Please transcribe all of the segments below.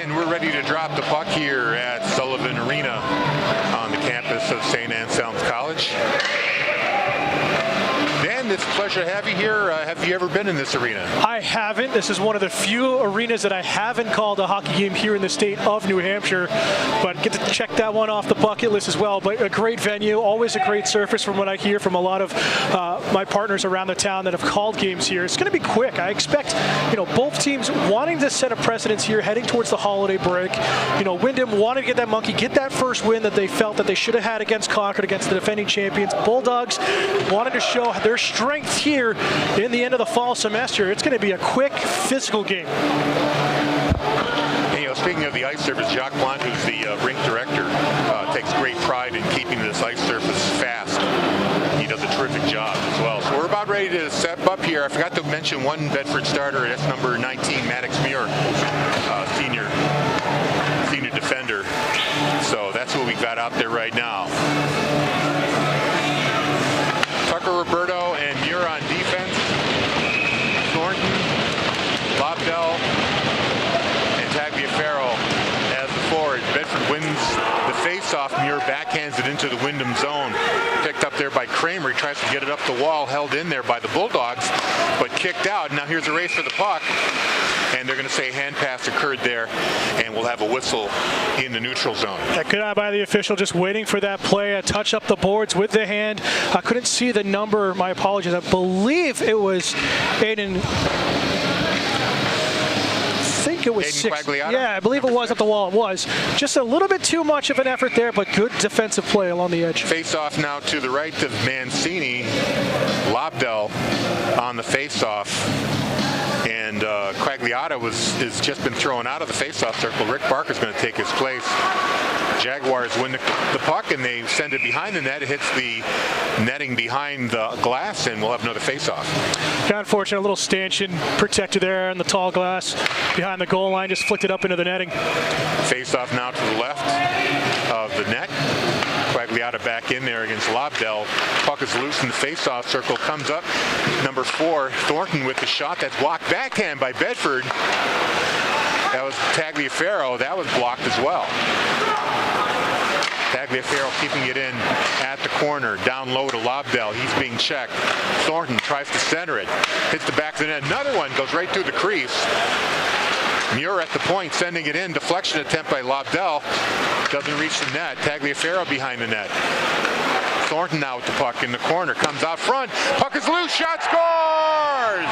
And we're ready to drop the puck here at Sullivan Arena on the campus of St. Anselm's College. Dan, it's a pleasure to have you here. Have you ever been in this arena? I haven't. This is one of the few arenas that I haven't called a hockey game here in the state of New Hampshire, but get to check that one off the bucket list as well. But a great venue, always a great surface from what I hear from a lot of my partners around the town that have called games here. It's going to be quick. I expect, both teams wanting to set a precedence here, heading towards the holiday break. Windham wanted to get that monkey, get that first win that they felt that they should have had against Concord, against the defending champions. Bulldogs wanted to show their strength here in the end of the fall semester. It's going to be a quick, physical game. And, speaking of the ice surface, Jacques Blount, who's the rink director, takes great pride in keeping this ice surface fast. He does a terrific job as well. So we're about ready to step up here. I forgot to mention one Bedford starter. That's number 19, Maddox Muir, senior defender. So that's what we got out there right now. Tucker, Roberto, and Muir on defense. Thornton, Lobdell, and Tagliaferro as the forward. Bedford wins the face-off. Muir backhands it into the Windham zone. Picked up there by Kramer. He tries to get it up the wall, held in there by the Bulldogs, but kicked out. Now here's a race for the puck, and they're going to say hand pass occurred there, and we'll have a whistle in the neutral zone. Good eye by the official, just waiting for that play. A touch up the boards with the hand. I couldn't see the number. My apologies. I believe it was Aiden. I think it was Aiden 6. Quagliata? Yeah, I believe it was at the wall. It was just a little bit too much of an effort there, but good defensive play along the edge. Face off now to the right of Mancini. Lobdell on the face off. And Quagliata has just been thrown out of the face-off circle. Rick Barker's going to take his place. Jaguars win the puck, and they send it behind the net. It hits the netting behind the glass, and we'll have another face-off. Unfortunate, a little stanchion protected there on the tall glass behind the goal line. Just flicked it up into the netting. Face-off now to the left of the net. Quagliata back in there against Lobdell. Puck is loose in the face-off circle. Comes up. Number 4, Thornton with the shot. That's blocked backhand by Bedford. That was Tagliaferro. That was blocked as well. Tagliaferro keeping it in at the corner. Down low to Lobdell. He's being checked. Thornton tries to center it. Hits the back of the net. Another one goes right through the crease. Muir at the point, sending it in. Deflection attempt by Lobdell. Doesn't reach the net. Tagliaferro behind the net. Thornton now with the puck in the corner. Comes out front. Puck is loose. Shot scores!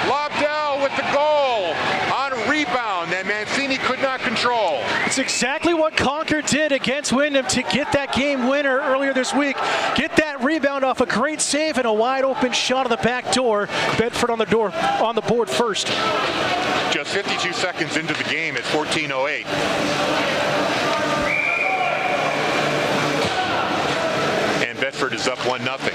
Lobdell with the goal on a rebound that Mancini could not control. It's exactly what Concord did against Windham to get that game winner earlier this week. Get that rebound off a great save and a wide open shot on the back door. Bedford on the board first. Just 52 seconds into the game at 14:08. And Bedford is up 1-0.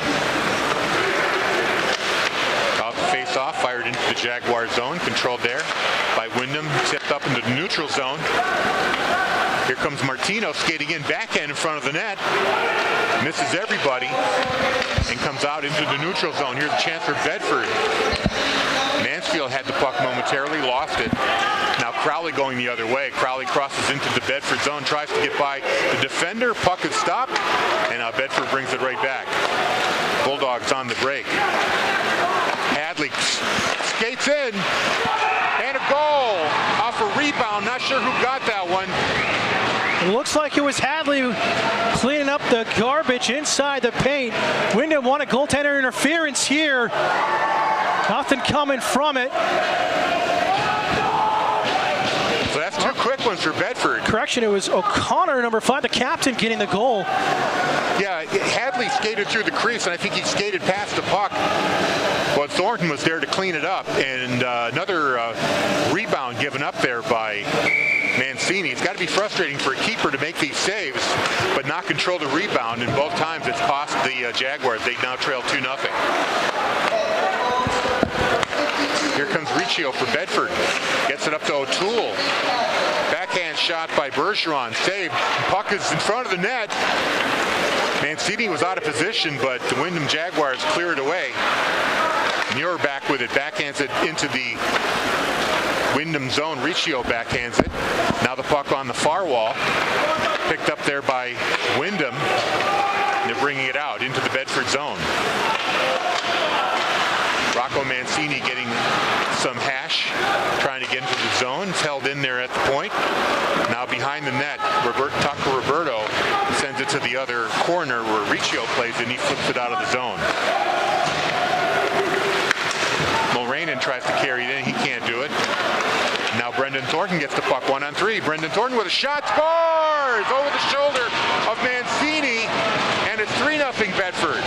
Face-off, fired into the Jaguar zone, controlled there by Windham, tipped up into the neutral zone. Here comes Martino skating in, backhand in front of the net, misses everybody, and comes out into the neutral zone. Here's a chance for Bedford. Mansfield had the puck momentarily, lost it. Now Crowley going the other way. Crowley crosses into the Bedford zone, tries to get by the defender. Puck is stopped, and now Bedford brings it right back. Bulldogs on the break. Hadley skates in, and a goal off a rebound. Not sure who got that one. It looks like it was Hadley cleaning up the garbage inside the paint. Windham wanted goaltender interference here. Nothing coming from it. So that's 2 quick ones for Bedford. Correction, it was O'Connor, number 5, the captain, getting the goal. Yeah, Hadley skated through the crease, and I think he skated past the puck. But Thornton was there to clean it up, and another rebound given up there by Mancini. It's got to be frustrating for a keeper to make these saves, but not control the rebound, and both times it's cost the Jaguars. They now trail 2-0. Here comes Riccio for Bedford. Gets it up to O'Toole. Backhand shot by Bergeron. Saved. Puck is in front of the net. Mancini was out of position, but the Windham Jaguars clear it away. Muir back with it. Backhands it into the Windham zone. Riccio backhands it. Now the puck on the far wall. Picked up there by Windham. And they're bringing it out into the Bedford zone. Rocco Mancini getting some hash, trying to get into the zone. It's held in there at the point. Now behind the net, Tucker Roberto sends it to the other corner where Riccio plays it, and he flips it out of the zone. Mulranen tries to carry it in. He can't do it. Now Brendan Thornton gets the puck 1-on-3. Brendan Thornton with a shot, scores over the shoulder of Mancini, and it's 3-0 Bedford.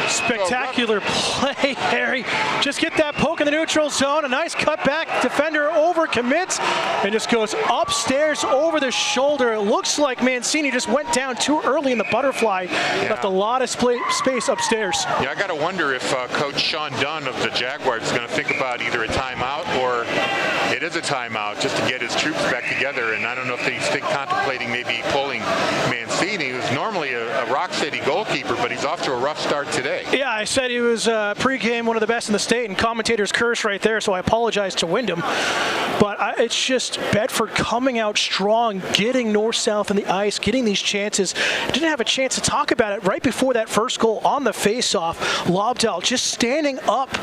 Spectacular play, Harry. Just get that poke in the neutral zone. A nice cutback. Defender overcommits and just goes upstairs over the shoulder. It looks like Mancini just went down too early in the butterfly. Yeah. Left a lot of space upstairs. Yeah, I got to wonder if Coach Sean Dunn of the Jaguars is going to think about either a timeout or it is a timeout just to get his troops back together. And I don't know if he's contemplating maybe pulling Mancini, who's normally a Rock City goalkeeper, but he's off to a rough start today. Yeah, I said he was pregame one of the best in the state, and commentators curse right there, so I apologize to Windham. But it's just Bedford coming out strong, getting north-south in the ice, getting these chances. Didn't have a chance to talk about it right before that first goal on the face-off. Lobdell just standing up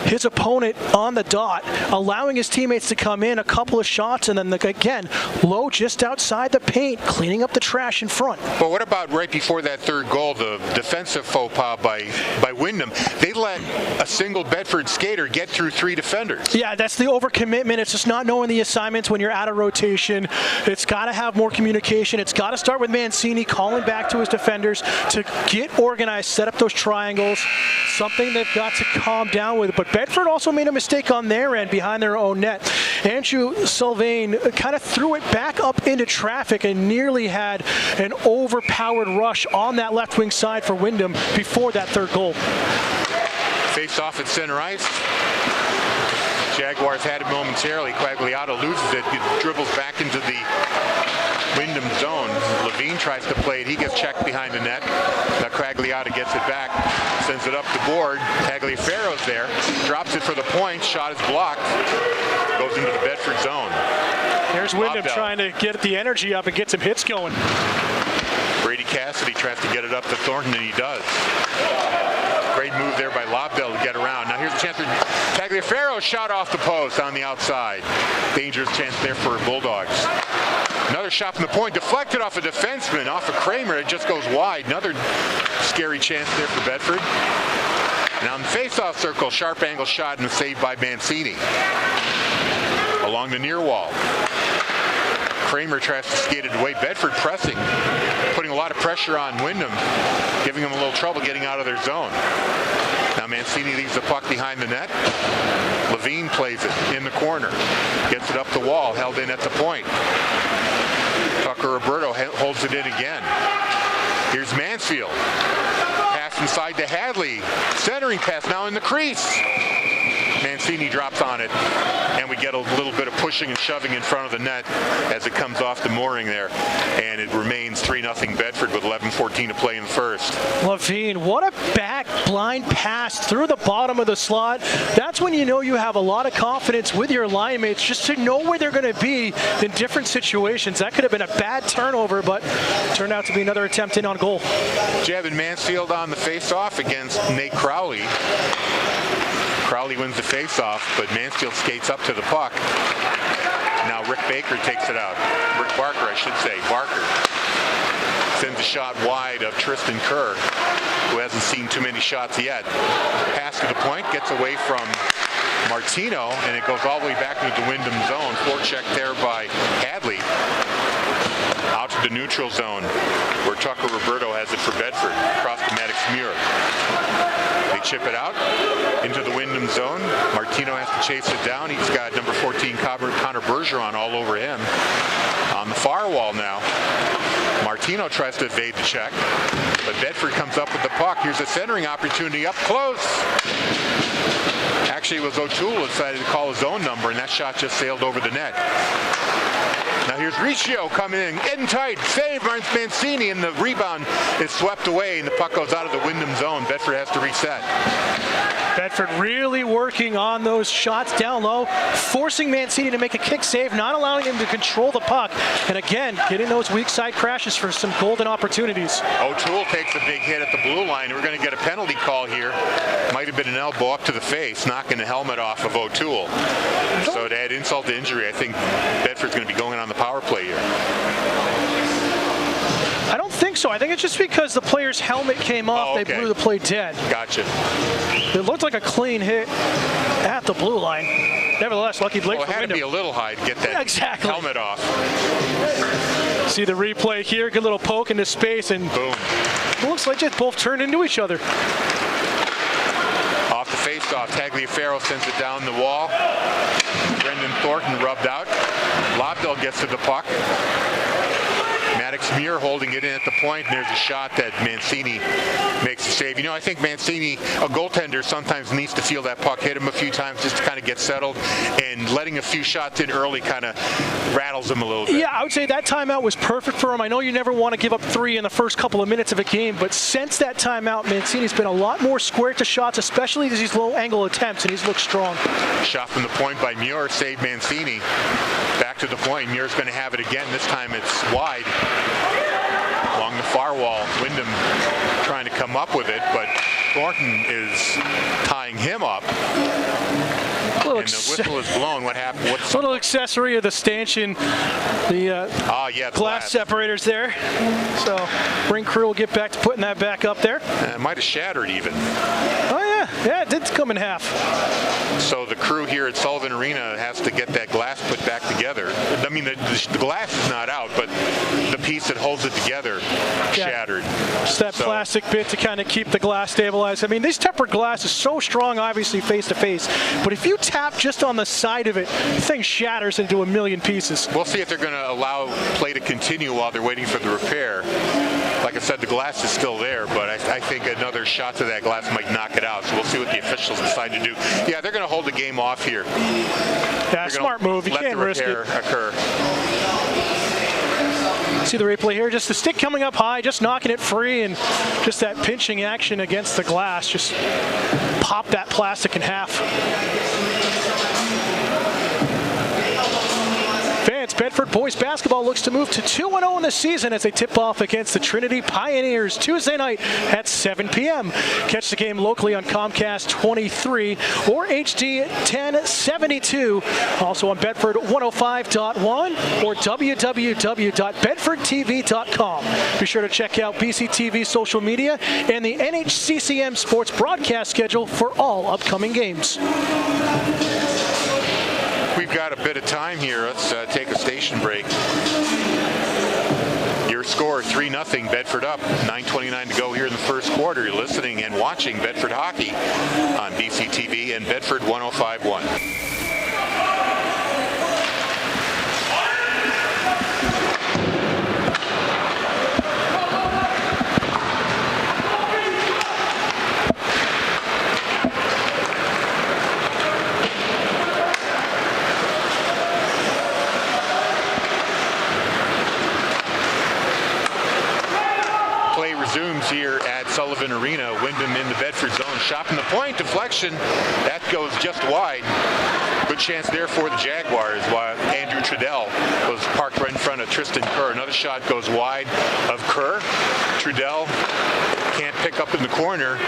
his opponent on the dot, allowing his teammates to come in, a couple of shots, and then again, Lowe just outside the paint, cleaning up the trash in front. But what about right before that third goal, the defensive faux pas by Windham? They let a single Bedford skater get through 3 defenders. Yeah, that's the overcommitment. It's just not knowing the assignments when you're out of rotation. It's got to have more communication. It's got to start with Mancini calling back to his defenders to get organized, set up those triangles, something they've got to calm down with. But Bedford also made a mistake on their end behind their own net. Andrew Sylvain kind of threw it back up into traffic and nearly had an overpowered rush on that left wing side for Windham before that third goal. Face off at center ice. Jaguars had it momentarily. Quagliata loses it. He dribbles back into the Windham zone. Levine tries to play it. He gets checked behind the net. Now Quagliata gets it back, sends it up the board. Tagliaferro's there, drops it for the point. Shot is blocked. Goes into the Bedford zone. There's Windham trying to get the energy up and get some hits going. Brady Cassidy tries to get it up to Thornton, and he does. Great move there by Lobdell to get around. Now here's a chance for Tagliaferro, shot off the post on the outside. Dangerous chance there for Bulldogs. Another shot from the point, deflected off a defenseman, off of Kramer. It just goes wide. Another scary chance there for Bedford. Now in the face-off circle, sharp angle shot and a save by Mancini. Along the near wall. Kramer tries to skate it away. Bedford pressing, putting a lot of pressure on Windham, giving them a little trouble getting out of their zone. Now Mancini leaves the puck behind the net. Levine plays it in the corner, gets it up the wall, held in at the point. Tucker Roberto holds it in again. Here's Mansfield. Pass inside to Hadley. Centering pass now in the crease. Mancini drops on it, and we get a little bit of pushing and shoving in front of the net as it comes off the mooring there, and it remains 3-0 Bedford with 11:14 to play in the first. Levine, what a back blind pass through the bottom of the slot. That's when you know you have a lot of confidence with your line mates, just to know where they're going to be in different situations. That could have been a bad turnover, but turned out to be another attempt in on goal. Jevin Mansfield on the face-off against Nate Crowley. Crowley wins the face-off, but Mansfield skates up to the puck. Now Rick Baker takes it out. Rick Barker, I should say. Barker sends a shot wide of Tristan Kerr, who hasn't seen too many shots yet. Pass to the point, gets away from Martino, and it goes all the way back into the Windham zone. Forecheck there by Hadley. Out to the neutral zone, where Tucker Roberto has it for Bedford, across the Maddox Muir. They chip it out into the Windham zone. Martino has to chase it down. He's got number 14 Connor Bergeron all over him. On the far wall now, Martino tries to evade the check, but Bedford comes up with the puck. Here's a centering opportunity up close. Actually, it was O'Toole who decided to call his own number, and that shot just sailed over the net. Now here's Riccio coming in tight, save Mancini, and the rebound is swept away, and the puck goes out of the Windham zone. Bedford has to reset. Bedford really working on those shots down low, forcing Mancini to make a kick save, not allowing him to control the puck, and again, getting those weak side crashes for some golden opportunities. O'Toole takes a big hit at the blue line. We're going to get a penalty call here. Might have been an elbow up to the face, knocking the helmet off of O'Toole. So to add insult to injury, I think Bedford's going to be going on the power play here. I don't think so. I think it's just because the player's helmet came off, They blew the play dead. Gotcha. It looked like a clean hit at the blue line. Nevertheless, lucky Blake for it had Windham. to be a little high to get that helmet off. See the replay here, good little poke into space, and boom. It looks like just both turned into each other. Off the face-off, Tagliaferro sends it down the wall. Brendan Thornton rubbed out. Lobdell gets to the puck. Maddox Muir holding it in at the point, and there's a shot that Mancini makes the save. You know, I think Mancini, a goaltender, sometimes needs to feel that puck hit him a few times just to kind of get settled, and letting a few shots in early kind of rattles him a little bit. Yeah, I would say that timeout was perfect for him. I know you never want to give up 3 in the first couple of minutes of a game, but since that timeout, Mancini's been a lot more square to shots, especially these low-angle attempts, and he's looked strong. Shot from the point by Muir, saved Mancini. Back to the point, Muir's going to have it again. This time it's wide. Along the far wall, Windham trying to come up with it, but Thornton is tying him up. And the whistle is blown. What happened? What's little accessory of the stanchion, the glass separators there. So ring crew will get back to putting that back up there. It might have shattered even. Oh yeah, it did come in half. So the crew here at Sullivan Arena has to get that glass put back together. I mean, the glass is not out, but the piece that holds it together shattered. Just that plastic bit to kind of keep the glass stabilized. I mean, this tempered glass is so strong, obviously, face to face, but if you tap just on the side of it, the thing shatters into a million pieces. We'll see if they're going to allow play to continue while they're waiting for the repair. Like I said, the glass is still there, but I think another shot to that glass might knock it out. So we'll see what the officials decide to do. Yeah, they're going to hold the game off here. Yeah, smart move. You can't risk it. Occur. See the replay here, just the stick coming up high, just knocking it free, and just that pinching action against the glass, just pop that plastic in half. Fans, Bedford boys basketball looks to move to 2-0 in the season as they tip off against the Trinity Pioneers Tuesday night at 7 p.m. Catch the game locally on Comcast 23 or HD 1072. Also on Bedford 105.1 or www.bedfordtv.com. Be sure to check out BCTV social media and the NHCCM Sports broadcast schedule for all upcoming games. We've got a bit of time here. Let's take a station break. Your score, 3-0, Bedford up. 9:29 to go here in the first quarter. You're listening and watching Bedford Hockey on BCTV and Bedford 105.1. Resumes here at Sullivan Arena. Windham in the Bedford zone. Shot from the point, deflection. That goes just wide. Good chance there for the Jaguars while Andrew Trudell was parked right in front of Tristan Kerr. Another shot goes wide of Kerr. Trudell can't pick up in the corner.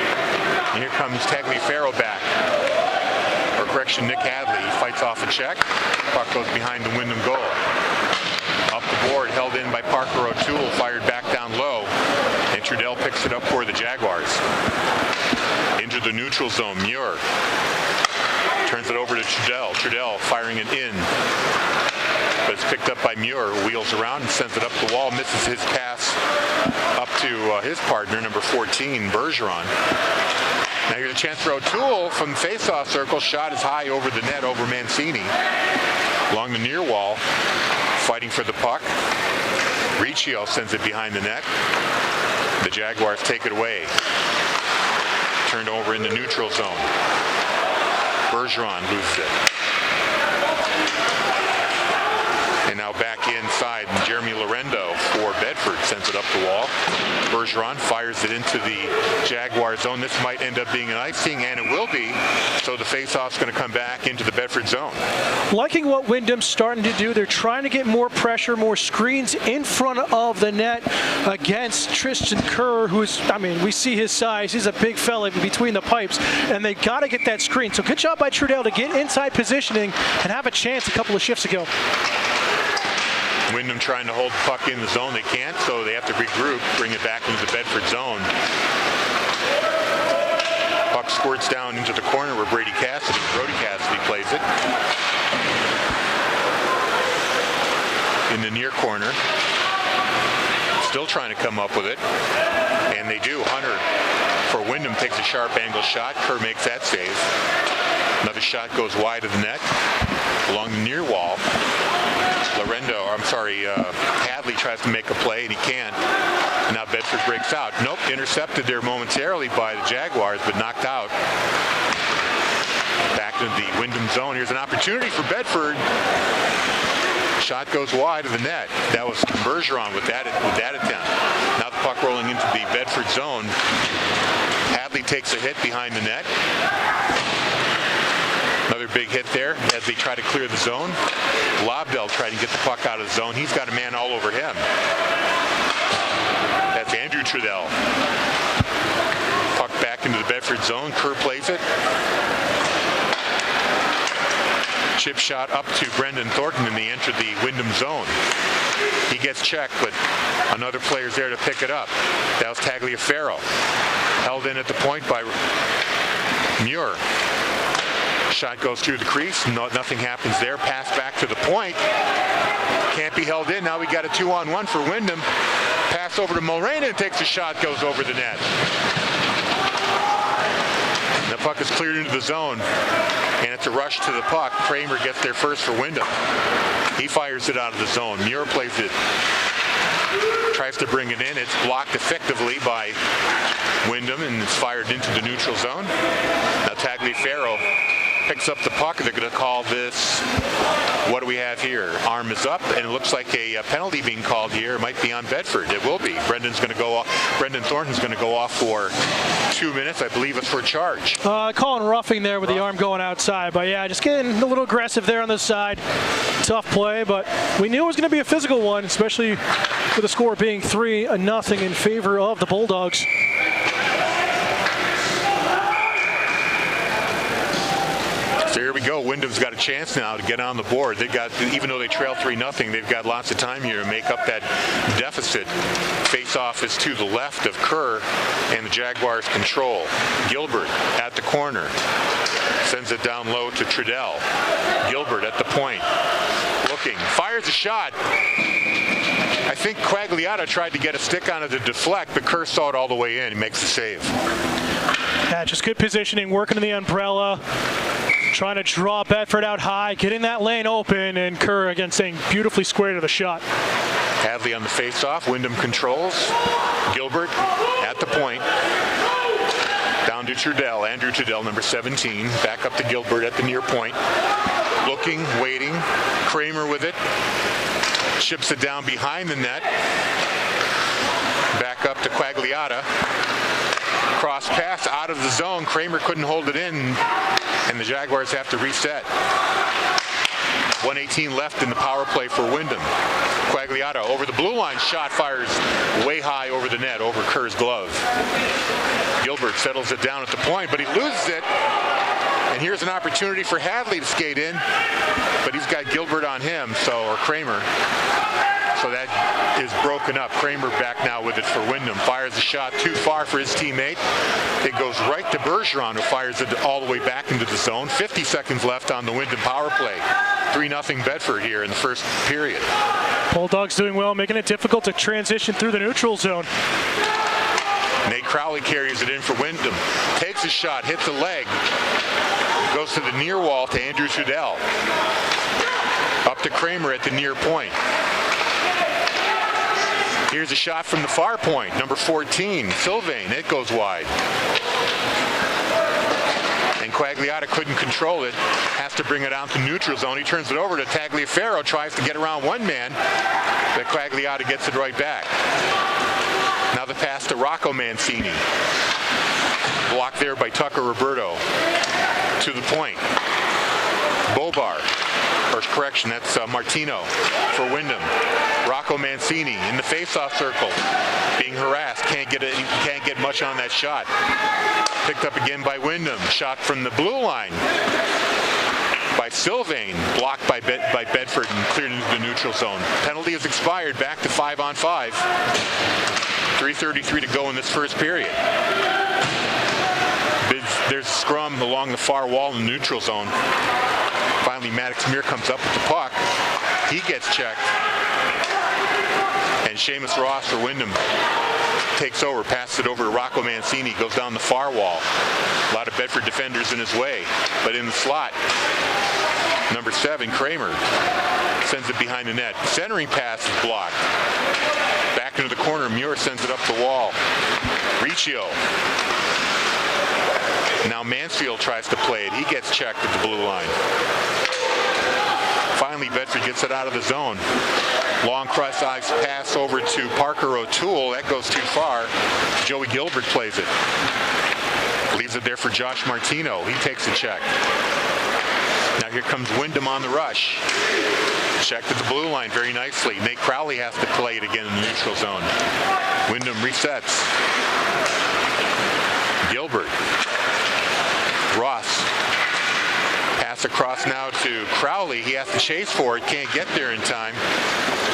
And here comes Tagliaferro back. Or correction, Nick Hadley. He fights off a check. Puck goes behind the Windham goal. Up the board, held in by Parker O'Toole, fired back down low. And Trudell picks it up for the Jaguars. Into the neutral zone, Muir turns it over to Trudell. Trudell firing it in. But it's picked up by Muir, who wheels around and sends it up the wall, misses his pass up to his partner, number 14, Bergeron. Now here's a chance for O'Toole from the face-off circle. Shot is high over the net, over Mancini. Along the near wall, fighting for the puck. Riccio sends it behind the net. The Jaguars take it away. Turned over in the neutral zone. Bergeron loses it. And now back inside, Jeremy Lorendo for Bedford sends it up the wall. Bergeron fires it into the Jaguar zone. This might end up being an icing, and it will be. So the faceoff's going to come back into the Bedford zone. Liking what Windham's starting to do. They're trying to get more pressure, more screens in front of the net against Tristan Kerr, who's, I mean, we see his size. He's a big fella between the pipes, and they got to get that screen. So good job by Trudell to get inside positioning and have a chance a couple of shifts ago. Windham trying to hold the puck in the zone. They can't, so they have to regroup, bring it back into the Bedford zone. Puck squirts down into the corner where Brody Cassidy plays it. In the near corner. Still trying to come up with it. And they do. Hunter for Windham takes a sharp angle shot. Kerr makes that save. Another shot goes wide of the net along the near wall. Hadley tries to make a play, and he can't. And now Bedford breaks out. Nope, intercepted there momentarily by the Jaguars, but knocked out. Back into the Windham zone. Here's an opportunity for Bedford. Shot goes wide of the net. That was Bergeron with that attempt. Now the puck rolling into the Bedford zone. Hadley takes a hit behind the net. Another big hit there as they try to clear the zone. Lobdell trying to get the puck out of the zone. He's got a man all over him. That's Andrew Trudell. Puck back into the Bedford zone. Kerr plays it. Chip shot up to Brendan Thornton, and they enter the Windham zone. He gets checked, but another player's there to pick it up. That was Tagliaferro. Held in at the point by Muir. Shot goes through the crease. Nothing happens there. Pass back to the point. Can't be held in. Now we got a 2-on-1 for Windham. Pass over to Mulroney and takes a shot, goes over the net. The puck is cleared into the zone, and it's a rush to the puck. Kramer gets there first for Windham. He fires it out of the zone. Muir plays it. Tries to bring it in. It's blocked effectively by Windham, and it's fired into the neutral zone. Now Tagliaferro picks up the puck. They're going to call this, what do we have here? Arm is up, and it looks like a penalty being called here. It might be on Bedford. It will be. Brendan Thornton's going to go off for 2 minutes. I believe it's for a charge. Calling roughing there with the arm going outside. But yeah, just getting a little aggressive there on the side. Tough play, but we knew it was going to be a physical one, especially with the score being 3-0 in favor of the Bulldogs. So here we go. Windham's got a chance now to get on the board. They've got, even though they trail 3-0, they've got lots of time here to make up that deficit. Face-off is to the left of Kerr, and the Jaguars control. Gilbert at the corner. Sends it down low to Trudell. Gilbert at the point. Looking. Fires a shot. I think Quagliata tried to get a stick on it to deflect, but Kerr saw it all the way in. He makes the save. Yeah, just good positioning, working in the umbrella. Trying to draw Bedford out high, getting that lane open, and Kerr again staying beautifully square to the shot. Hadley on the face-off. Windham controls. Gilbert at the point. Down to Trudell. Andrew Trudell, number 17. Back up to Gilbert at the near point. Looking, waiting. Kramer with it. Chips it down behind the net. Back up to Quagliata. Cross pass out of the zone. Kramer couldn't hold it in, and the Jaguars have to reset. 1:18 left in the power play for Windham. Quagliata over the blue line. Shot fires way high over the net, over Kerr's glove. Gilbert settles it down at the point, but he loses it. And here's an opportunity for Hadley to skate in, but he's got Gilbert on him, or Kramer. So that is broken up. Kramer back now with it for Windham. Fires the shot too far for his teammate. It goes right to Bergeron, who fires it all the way back into the zone. 50 seconds left on the Windham power play. 3-0 Bedford here in the first period. Bulldogs doing well, making it difficult to transition through the neutral zone. Nate Crowley carries it in for Windham. Takes a shot, hits a leg. Goes to the near wall to Andrew Trudell. Up to Kramer at the near point. Here's a shot from the far point, number 14, Sylvain. It goes wide. and Quagliata couldn't control it. Has to bring it out to neutral zone. He turns it over to Tagliaferro, tries to get around one man, but Quagliata gets it right back. Now the pass to Rocco Mancini. Blocked there by Tucker Roberto. To the point. Bobar, or correction, that's Martino for Windham. Rocco Mancini in the face-off circle, being harassed, can't get much on that shot. Picked up again by Windham. Shot from the blue line by Sylvain, blocked by Bedford and cleared into the neutral zone. Penalty has expired. Back to 5-on-5. 3:33 to go in this first period. There's a scrum along the far wall in the neutral zone. Finally, Maddox Muir comes up with the puck. He gets checked. And Seamus Ross for Windham takes over, passes it over to Rocco Mancini, goes down the far wall. A lot of Bedford defenders in his way, but in the slot, number 7, Kramer, sends it behind the net. Centering pass is blocked. Back into the corner, Muir sends it up the wall. Riccio. Now Mansfield tries to play it. He gets checked at the blue line. Finally, Bedford gets it out of the zone. Long cross-ice pass over to Parker O'Toole. That goes too far. Joey Gilbert plays it. Leaves it there for Josh Martino. He takes a check. Now here comes Windham on the rush. Checked at the blue line very nicely. Nate Crowley has to play it again in the neutral zone. Windham resets. Gilbert. Ross. Pass across now to Crowley. He has to chase for it. Can't get there in time.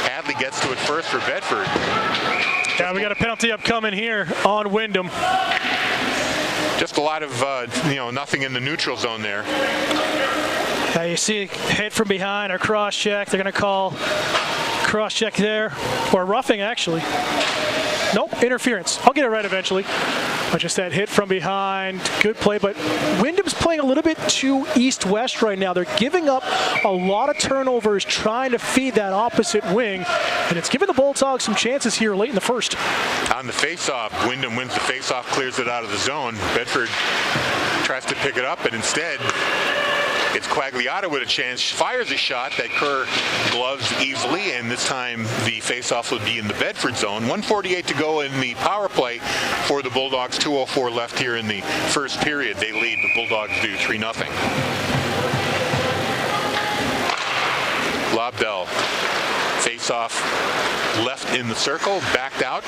Hadley gets to it first for Bedford. Yeah, we got a penalty upcoming here on Windham. Just a lot of, nothing in the neutral zone there. You see hit from behind or cross check. They're going to call cross check there, or roughing actually. Nope, interference. I'll get it right eventually. But just that hit from behind, good play. But Windham's playing a little bit too east-west right now. They're giving up a lot of turnovers, trying to feed that opposite wing, and it's giving the Bulldogs some chances here late in the first. On the face-off, Windham wins the face-off, clears it out of the zone. Bedford tries to pick it up, but instead it's Quagliata with a chance, fires a shot that Kerr gloves easily, and this time the face-off will be in the Bedford zone. 1:48 to go in the power play for the Bulldogs. 2:04 left here in the first period. They lead. The Bulldogs do 3-0. Lobdell, face-off left in the circle, backed out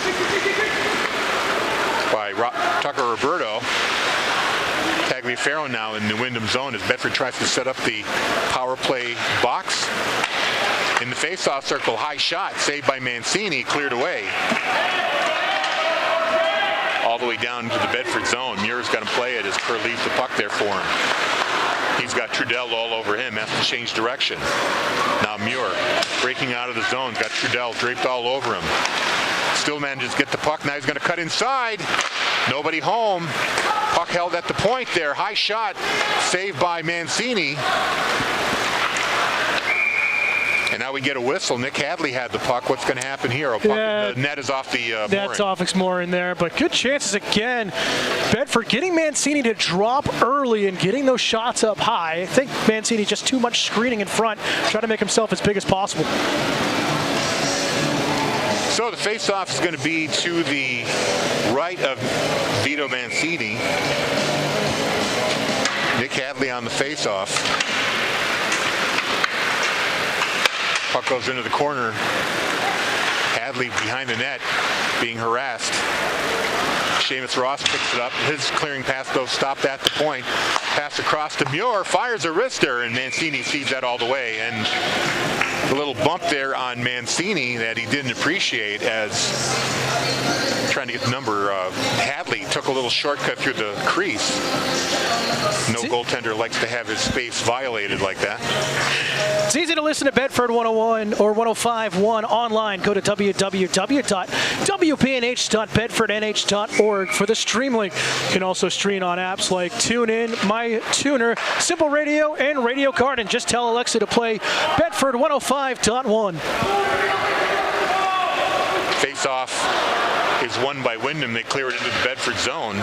by Tucker Roberto. Tagliaferro now in the Windham zone as Bedford tries to set up the power play box. In the face-off circle, high shot, saved by Mancini, cleared away. All the way down to the Bedford zone. Muir's going to play it as Kerr leaves the puck there for him. He's got Trudell all over him, has to change direction. Now Muir breaking out of the zone, got Trudell draped all over him. Still manages to get the puck, now he's going to cut inside. Nobody home. Puck held at the point there. High shot, saved by Mancini. And now we get a whistle. Nick Hadley had the puck. What's going to happen here? The net is off the That's off more in there, but good chances again. Bedford getting Mancini to drop early and getting those shots up high. I think Mancini just too much screening in front, trying to make himself as big as possible. So the face-off is going to be to the right of Vito Mancini. Nick Hadley on the face-off. Puck goes into the corner. Hadley behind the net, being harassed. Seamus Ross picks it up. His clearing pass goes stopped at the point. Pass across to Muir, fires a wrister, and Mancini sees that all the way. And a little bump there on Mancini that he didn't appreciate as trying to get the number. Hadley took a little shortcut through the crease. No goaltender likes to have his space violated like that. It's easy to listen to Bedford 101 or 105.1 online. Go to www.wpnh.bedfordnh.org for the stream link. You can also stream on apps like TuneIn, MyTuner, Simple Radio, and Radio Garden. Just tell Alexa to play Bedford 105.1. Face-off is won by Windham. They clear it into the Bedford zone.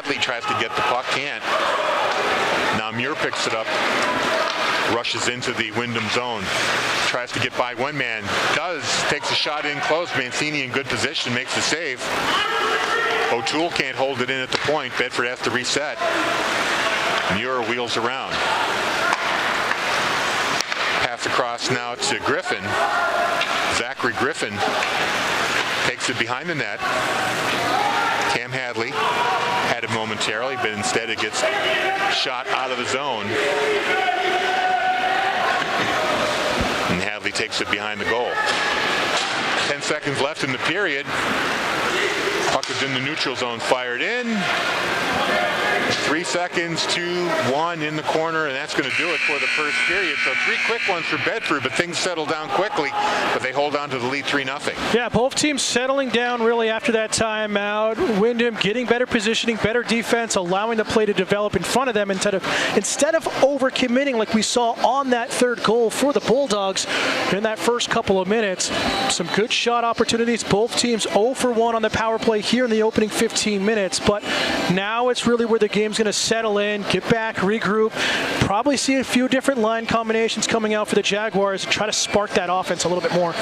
Hadley tries to get the puck, can't. Now Muir picks it up, rushes into the Windham zone, tries to get by one man, takes a shot in close. Mancini in good position, makes the save. O'Toole can't hold it in at the point. Bedford has to reset. Muir wheels around. Pass across now to Griffin. Zachary Griffin takes it behind the net. Cam Hadley had it momentarily, but instead it gets shot out of the zone. And Hadley takes it behind the goal. 10 seconds left in the period. Puck is in the neutral zone, fired in. 3 seconds, 2-1 in the corner, and that's going to do it for the first period. So 3 quick ones for Bedford, but things settle down quickly, but they hold on to the lead 3-0. Yeah, both teams settling down really after that timeout. Wyndham getting better positioning, better defense, allowing the play to develop in front of them instead of overcommitting like we saw on that third goal for the Bulldogs in that first couple of minutes. Some good shot opportunities. Both teams 0 for 1 on the power play here in the opening 15 minutes, but now it's really where the game's going to settle in, get back, regroup, probably see a few different line combinations coming out for the Jaguars and try to spark that offense a little bit more.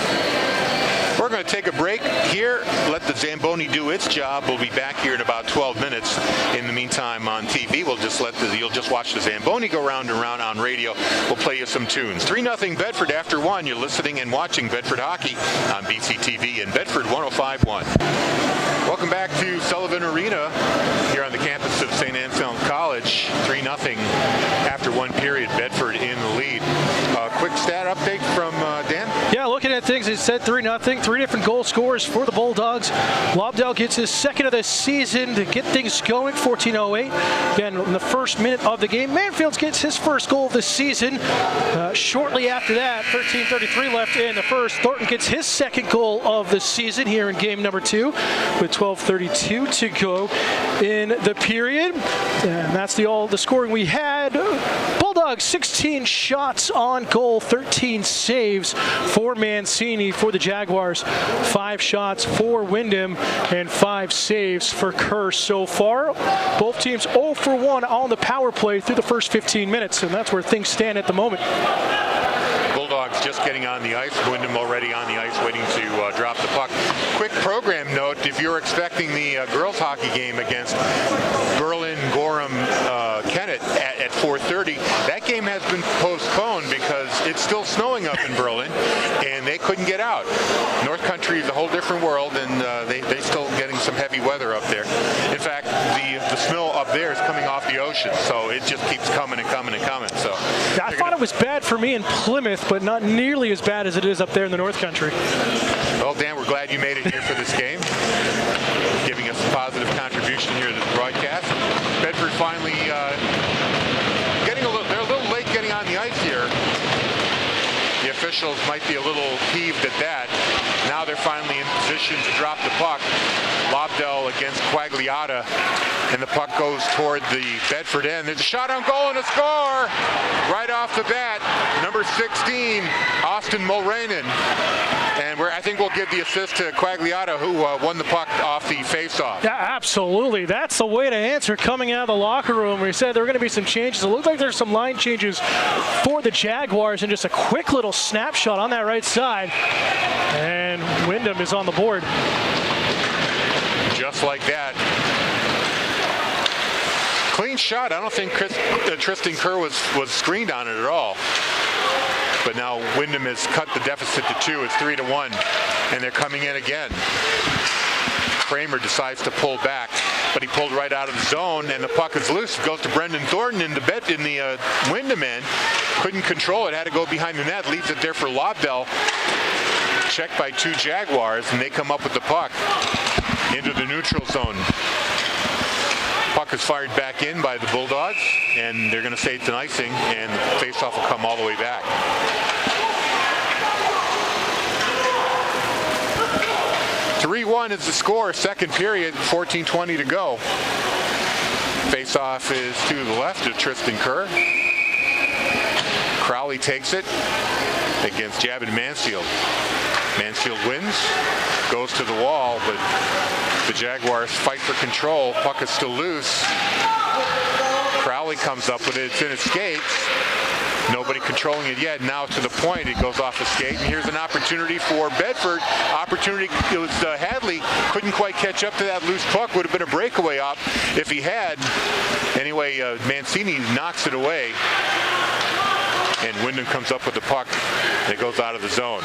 We're going to take a break here, let the Zamboni do its job. We'll be back here in about 12 minutes. In the meantime, on TV, you'll just watch the Zamboni go round and round on radio. We'll play you some tunes. 3-0 Bedford after 1. You're listening and watching Bedford Hockey on BCTV and Bedford 105.1. Welcome back to Sullivan Arena here on the campus of St. Anselm College. 3-0 after 1 period. Bedford in the lead. Quick stat update from Dan. Yeah, looking at things, it said 3-0. 3 different goal scorers for the Bulldogs. Lobdell gets his second of the season to get things going, 14:08. Again, in the first minute of the game, Manfield gets his first goal of the season. Shortly after that, 13:33 left in the first. Thornton gets his second goal of the season here in game number 2 with 12:32 to go in the period. And that's the scoring we had. Bulldogs 16 shots on goal, 13 saves for Mancini for the Jaguars. 5 shots for Windham and 5 saves for Kerr so far. Both teams 0 for 1 on the power play through the first 15 minutes, and that's where things stand at the moment. Bulldogs just getting on the ice. Windham already on the ice waiting to drop the puck. Quick program note, if you're expecting the girls hockey game against Berlin, Gorham, Kennett at 4:30, that game has been postponed because it's still snowing up in Berlin and they couldn't get out. North Country is a whole different world, and they still getting some heavy weather up there. In fact, the snow up there is coming off the ocean, so it just keeps coming and coming and coming. So I thought it was bad for me in Plymouth, but not nearly as bad as it is up there in the North Country. Well, Dan, we're glad you made it here for this game, giving us a positive contribution here to the broadcast. Bedford finally they're a little late getting on the ice here. The officials might be a little peeved at that. Now they're finally in position to drop the puck. Lobdell against Quagliata, and the puck goes toward the Bedford end. There's a shot on goal and a score right off the bat. Number 16, Austin Mulranen. And I think we'll give the assist to Quagliata, who won the puck off the face-off. Yeah, absolutely. That's the way to answer coming out of the locker room. We said there were going to be some changes. It looked like there's some line changes for the Jaguars, and just a quick little snapshot on that right side. And Windham is on the board. Just like that. Clean shot. I don't think Tristan Kerr was screened on it at all. But now Windham has cut the deficit to 2. It's 3-1, and they're coming in again. Kramer decides to pull back, but he pulled right out of the zone, and the puck is loose. It goes to Brendan Thornton in the Windham end. Couldn't control it. Had to go behind the net. Leaves it there for Lobdell. Checked by 2 Jaguars, and they come up with the puck into the neutral zone. Puck is fired back in by the Bulldogs, and they're going to say it's an icing, and the faceoff will come all the way back. .3-1 is the score, second period, 14:20 to go. Faceoff is to the left of Tristan Kerr. Crowley takes it. against Javin Mansfield. Mansfield wins, goes to the wall, but the Jaguars fight for control. Puck is still loose. Crowley comes up with it. It's in his skates. Nobody controlling it yet. Now to the point, it goes off the skate. And here's an opportunity for Bedford. Opportunity, it was Hadley couldn't quite catch up to that loose puck. Would have been a breakaway op if he had. Anyway, Mancini knocks it away. And Windham comes up with the puck. And it goes out of the zone.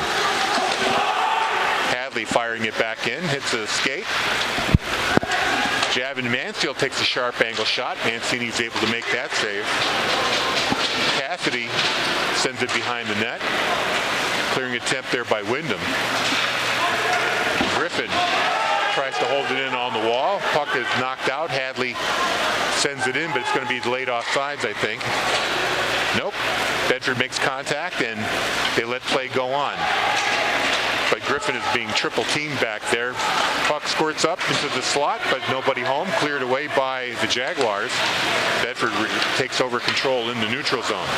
Hadley firing it back in, hits a skate. Javin Mansfield takes a sharp angle shot. Mancini's able to make that save. Cassidy sends it behind the net. Clearing attempt there by Windham. Griffin tries to hold it in on the wall. Puck is knocked out. Hadley sends it in, but it's going to be delayed offsides, I think. Nope. Bedford makes contact, and they let play go on. But Griffin is being triple teamed back there. Puck squirts up into the slot, but nobody home. Cleared away by the Jaguars. Bedford takes over control in the neutral zone.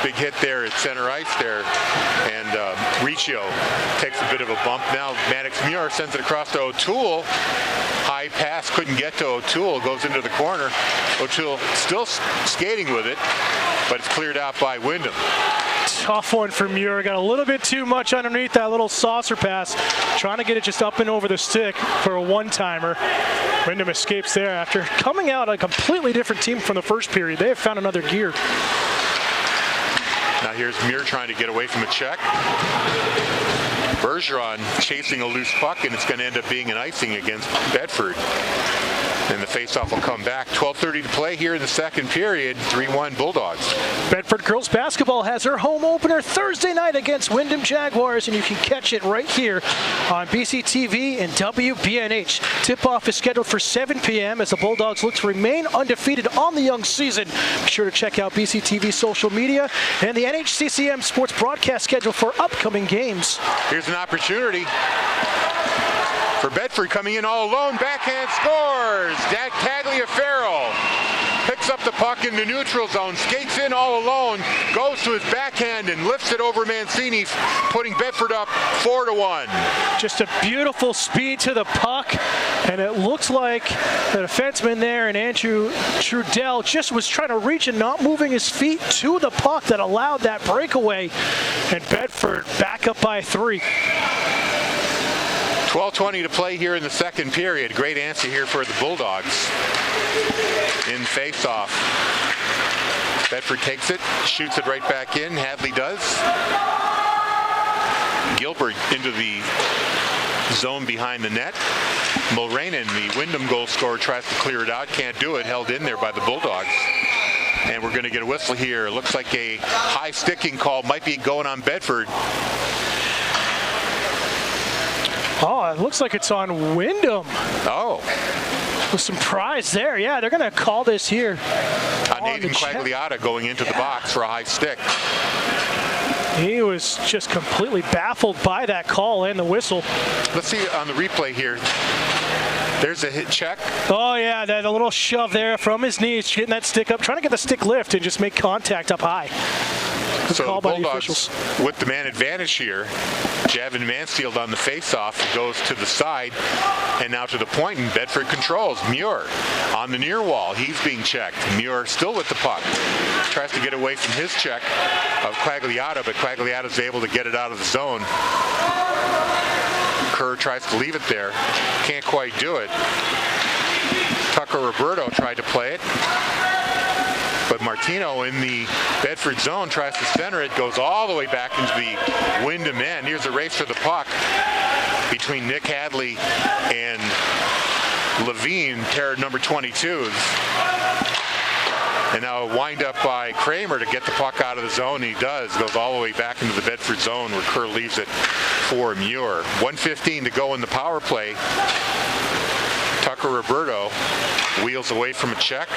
Big hit there at center ice there, and Riccio takes a bit of a bump. Now Maddox Muir sends it across to O'Toole. High pass, couldn't get to O'Toole, goes into the corner. O'Toole still skating with it, but it's cleared out by Windham. Tough one for Muir. Got a little bit too much underneath that little saucer pass. Trying to get it just up and over the stick for a one-timer. Windham escapes there after coming out a completely different team from the first period. They have found another gear. Now here's Muir trying to get away from a check. Bergeron chasing a loose puck, and it's going to end up being an icing against Bedford. And the faceoff will come back. 12:30 to play here in the second period. 3-1 Bulldogs. Bedford girls basketball has their home opener Thursday night against Windham Jaguars, and you can catch it right here on BCTV and WBNH. Tip-off is scheduled for 7 p.m. as the Bulldogs look to remain undefeated on the young season. Be sure to check out BCTV social media and the NHCCM sports broadcast schedule for upcoming games. Here's an opportunity for Bedford, coming in all alone. Backhand scores. Tagliaferro picks up the puck in the neutral zone, skates in all alone, goes to his backhand and lifts it over Mancini, putting Bedford up 4-1. Just a beautiful speed to the puck, and it looks like the defenseman there and Andrew Trudell just was trying to reach and not moving his feet to the puck that allowed that breakaway, and Bedford back up by 3. 12:20 to play here in the second period. Great answer here for the Bulldogs. In face-off. Bedford takes it, shoots it right back in. Hadley does. Gilbert into the zone behind the net. Mulranen, the Windham goal scorer, tries to clear it out. Can't do it. Held in there by the Bulldogs. And we're going to get a whistle here. Looks like a high sticking call might be going on Bedford. Oh, it looks like it's on Windham. Oh. With some prize there. Yeah, they're going to call this here. Nathan Quagliata going into the box for a high stick. He was just completely baffled by that call and the whistle. Let's see on the replay here. There's a hit check. Oh, yeah, that a little shove there from his knees, getting that stick up, trying to get the stick lift and just make contact up high. So the Bulldogs with the man advantage here. Javin Mansfield on the face-off goes to the side and now to the point, and Bedford controls. Muir on the near wall. He's being checked. Muir still with the puck. Tries to get away from his check of Quagliata, but Quagliata's able to get it out of the zone. Kerr tries to leave it there. Can't quite do it. Tucker Roberto tried to play it. But Martino in the Bedford zone tries to center it, goes all the way back into the Windham end. Here's a race for the puck between Nick Hadley and Levine, pair number 22s. And now a wind up by Kramer to get the puck out of the zone. He does. Goes all the way back into the Bedford zone where Kerr leaves it for Muir. 1:15 to go in the power play. Tucker Roberto wheels away from a check.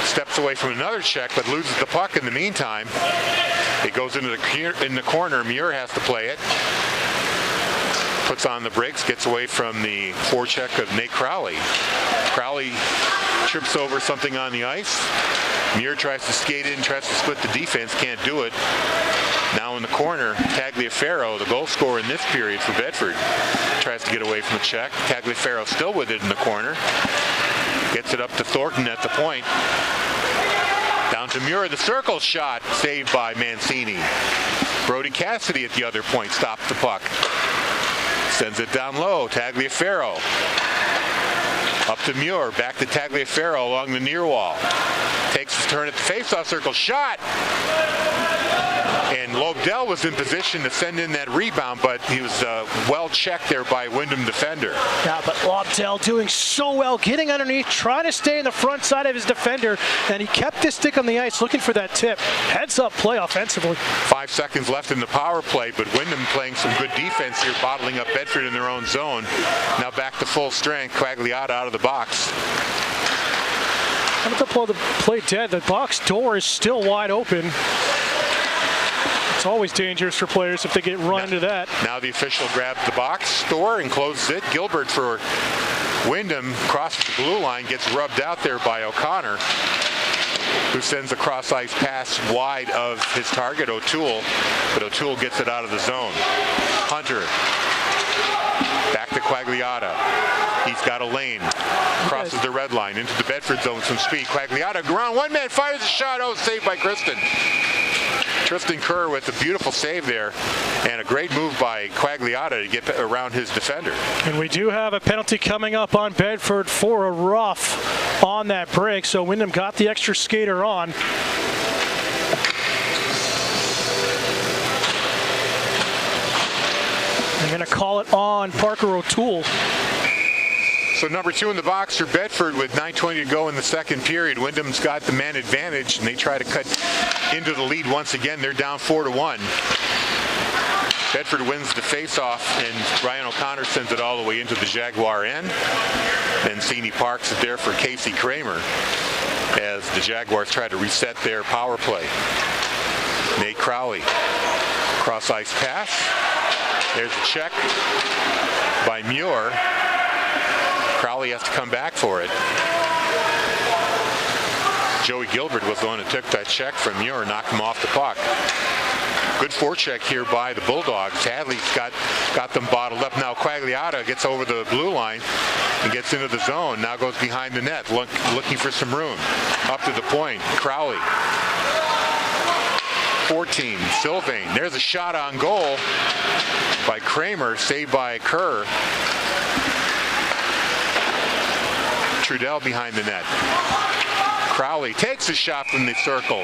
Steps away from another check, but loses the puck in the meantime. It goes into the corner. Muir has to play it. Puts on the brakes, gets away from the forecheck of Nate Crowley. Crowley trips over something on the ice. Muir tries to skate in, tries to split the defense, can't do it. Now in the corner, Tagliaferro, the goal scorer in this period for Bedford, tries to get away from the check. Tagliaferro still with it in the corner. Gets it up to Thornton at the point. Down to Muir, the circle shot, saved by Mancini. Brody Cassidy at the other point stops the puck. Sends it down low, Tagliaferro. Up to Muir, back to Tagliaferro along the near wall. Takes his turn at the faceoff circle, shot! And Lobdell was in position to send in that rebound, but he was well checked there by Windham defender. Yeah, but Lobdell doing so well, getting underneath, trying to stay in the front side of his defender, and he kept his stick on the ice looking for that tip. Heads up play offensively. 5 seconds left in the power play, but Windham playing some good defense here, bottling up Bedford in their own zone. Now back to full strength, Quagliata out of the box. I'm going to play dead. The box door is still wide open. It's always dangerous for players if they get run into that. Now the official grabs the box door and closes it. Gilbert for Windham crosses the blue line, gets rubbed out there by O'Connor, who sends a cross-ice pass wide of his target, O'Toole, but O'Toole gets it out of the zone. Hunter, back to Quagliata. He's got a lane, crosses the red line into the Bedford zone with some speed. Quagliata, ground, one man fires a shot, oh, saved by Kristen. Tristan Kerr with a beautiful save there, and a great move by Quagliata to get around his defender. And we do have a penalty coming up on Bedford for a rough on that break, so Windham got the extra skater on. They're going to call it on Parker O'Toole. So number 2 in the box for Bedford with 9:20 to go in the second period. Windham's got the man advantage, and they try to cut into the lead once again. They're down 4-1. Bedford wins the face-off, and Ryan O'Connor sends it all the way into the Jaguar end. Mancini parks it there for Casey Kramer as the Jaguars try to reset their power play. Nate Crowley, cross-ice pass. There's a check by Muir. Crowley has to come back for it. Joey Gilbert was the one who took that check from Muir and knocked him off the puck. Good forecheck here by the Bulldogs. Hadley's got them bottled up. Now Quagliata gets over the blue line and gets into the zone. Now goes behind the net, looking for some room. Up to the point, Crowley. 14, Sylvain. There's a shot on goal by Kramer, saved by Kerr. Trudell behind the net. Crowley takes a shot from the circle,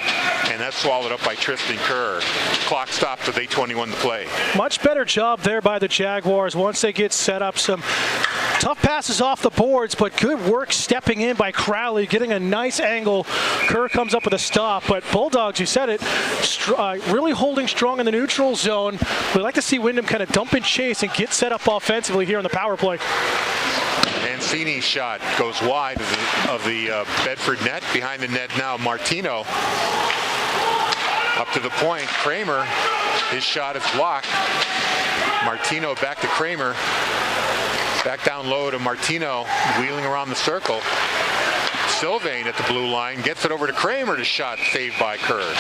and that's swallowed up by Tristan Kerr. Clock stopped with 8:21 to play. Much better job there by the Jaguars once they get set up. Some tough passes off the boards, but good work stepping in by Crowley, getting a nice angle. Kerr comes up with a stop, but Bulldogs, you said it, really holding strong in the neutral zone. We'd like to see Windham kind of dump and chase and get set up offensively here on the power play. Mancini's shot goes wide of the Bedford net. Behind the net now, Martino. Up to the point, Kramer. His shot is blocked. Martino back to Kramer. Back down low to Martino, wheeling around the circle. Sylvain at the blue line gets it over to Kramer. To shot saved by Kerr.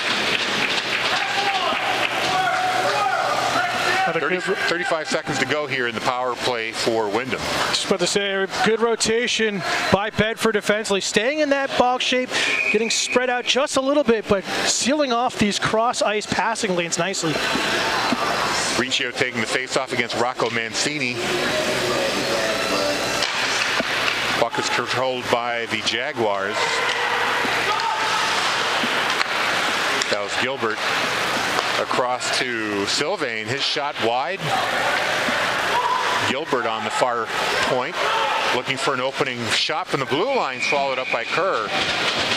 35 seconds to go here in the power play for Windham. Just about to say, good rotation by Bedford defensively, staying in that box shape, getting spread out just a little bit, but sealing off these cross-ice passing lanes nicely. Riccio taking the face-off against Rocco Mancini. Puck is controlled by the Jaguars. That was Gilbert. Across to Sylvain, his shot wide. Gilbert on the far point, looking for an opening shot from the blue line, swallowed up by Kerr.